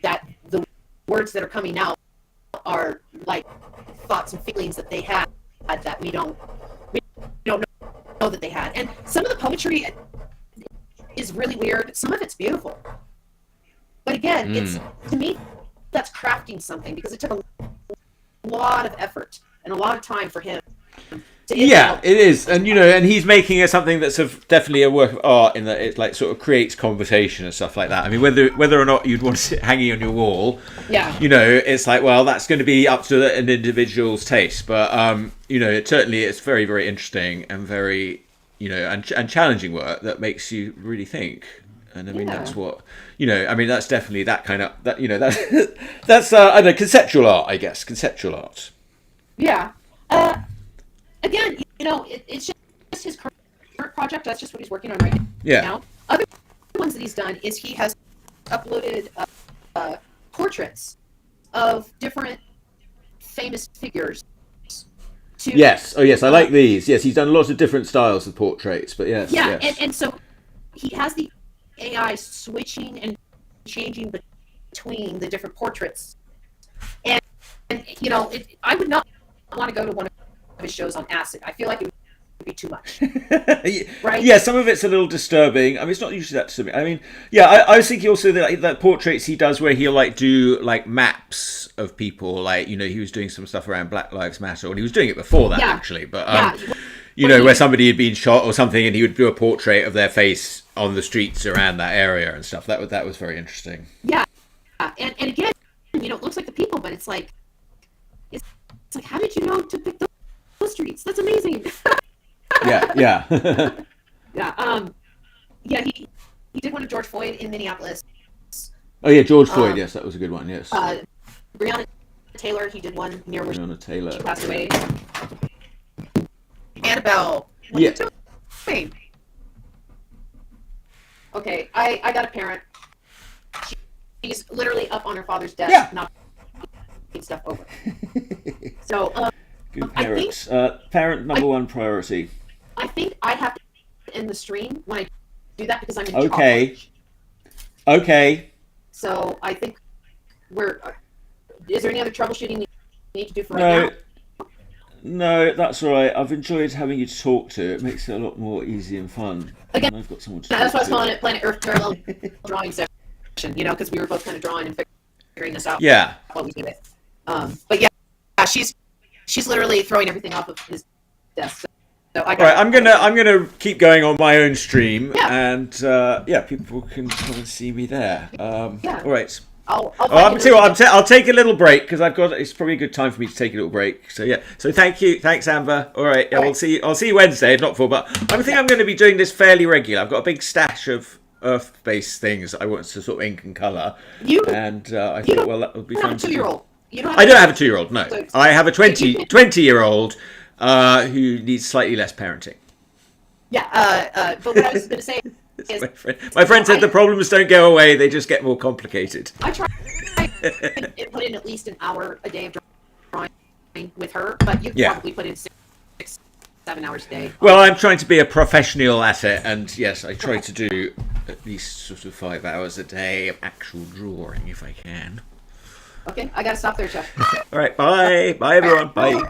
that the words that are coming out are like thoughts and feelings that they had that we don't know that they had. And some of the poetry is really weird. Some of it's beautiful. But again, it's, to me, that's crafting something, because it took a lot of effort and a lot of time for him to it is. And you know, and he's making it something that's definitely a work of art, in that it like sort of creates conversation and stuff like that. I mean, whether or not you'd want to sit hanging on your wall, you know, it's like, well, that's going to be up to an individual's taste. But you know, it's very, very interesting and very, you know, and challenging work that makes you really think. And I mean, that's what, you know, I mean, that's definitely that kind of, that, you know, that's I don't know, conceptual art, I guess, conceptual art. Yeah. Again, you know, it's just his current project. That's just what he's working on right now. Other ones that he's done is he has uploaded portraits of different famous figures. Yes. Oh, yes. I like these. Yes, he's done lots of different styles of portraits, but yes. Yeah, yes. And so he has the AI switching and changing between the different portraits. And you know, I would not want to go to one of his shows on acid. I feel like it would be too much. Right? Yeah, some of it's a little disturbing. I mean, it's not usually that disturbing. I mean, yeah, I was thinking also that portraits he does where he'll like do like maps of people, like, you know, he was doing some stuff around Black Lives Matter, and he was doing it before that actually, but you know, where somebody had been shot or something, and he would do a portrait of their face on the streets around that area and stuff. That was very interesting. Yeah, and again, you know, it looks like the people, but it's like how did you know to pick those streets? That's amazing. yeah. He did one of George Floyd in Minneapolis. Oh yeah, George Floyd. Yes, that was a good one. Yes. Breonna Taylor. He did one near where she passed away. Annabelle. What are you doing? Okay, I got a parent. She's literally up on her father's desk, knocking stuff over. So, good parents. Parent number one priority. I think I have to end the stream when I do that, because I'm in charge. Okay. So I think is there any other troubleshooting we need to do for right now? No, that's all right. I've enjoyed having you to talk to. It makes it a lot more easy and fun. Again, I've got someone to that's why I was calling it Planet Earth Parallel Drawing Session, you know, because we were both kind of drawing and figuring this out. Yeah. What we do it. But yeah, she's literally throwing everything off of his desk. So I got I'm gonna keep going on my own stream, and people can come and see me there. All right. I'll take a little break, because it's probably a good time for me to take a little break. So yeah. So thanks Amber. All right. Yeah, I'll see you Wednesday, not for, but I think I'm going to be doing this fairly regular. I've got a big stash of Urfspace things I want to sort of ink and colour. I thought, well, that would be fun. 2-year-old. I don't have a 2-year-old. No, I have a 20-year-old who needs slightly less parenting. Yeah. But what I was going to say is, my friend said the problems don't go away; they just get more complicated. I try and put in at least an hour a day of drawing with her, but you probably put in 6-7 hours a day. Well, I'm trying to be a professional at it, and yes, I try to do at least sort of 5 hours a day of actual drawing if I can. Okay, I gotta stop there, Jeff. All right, bye. Bye, everyone. Bye.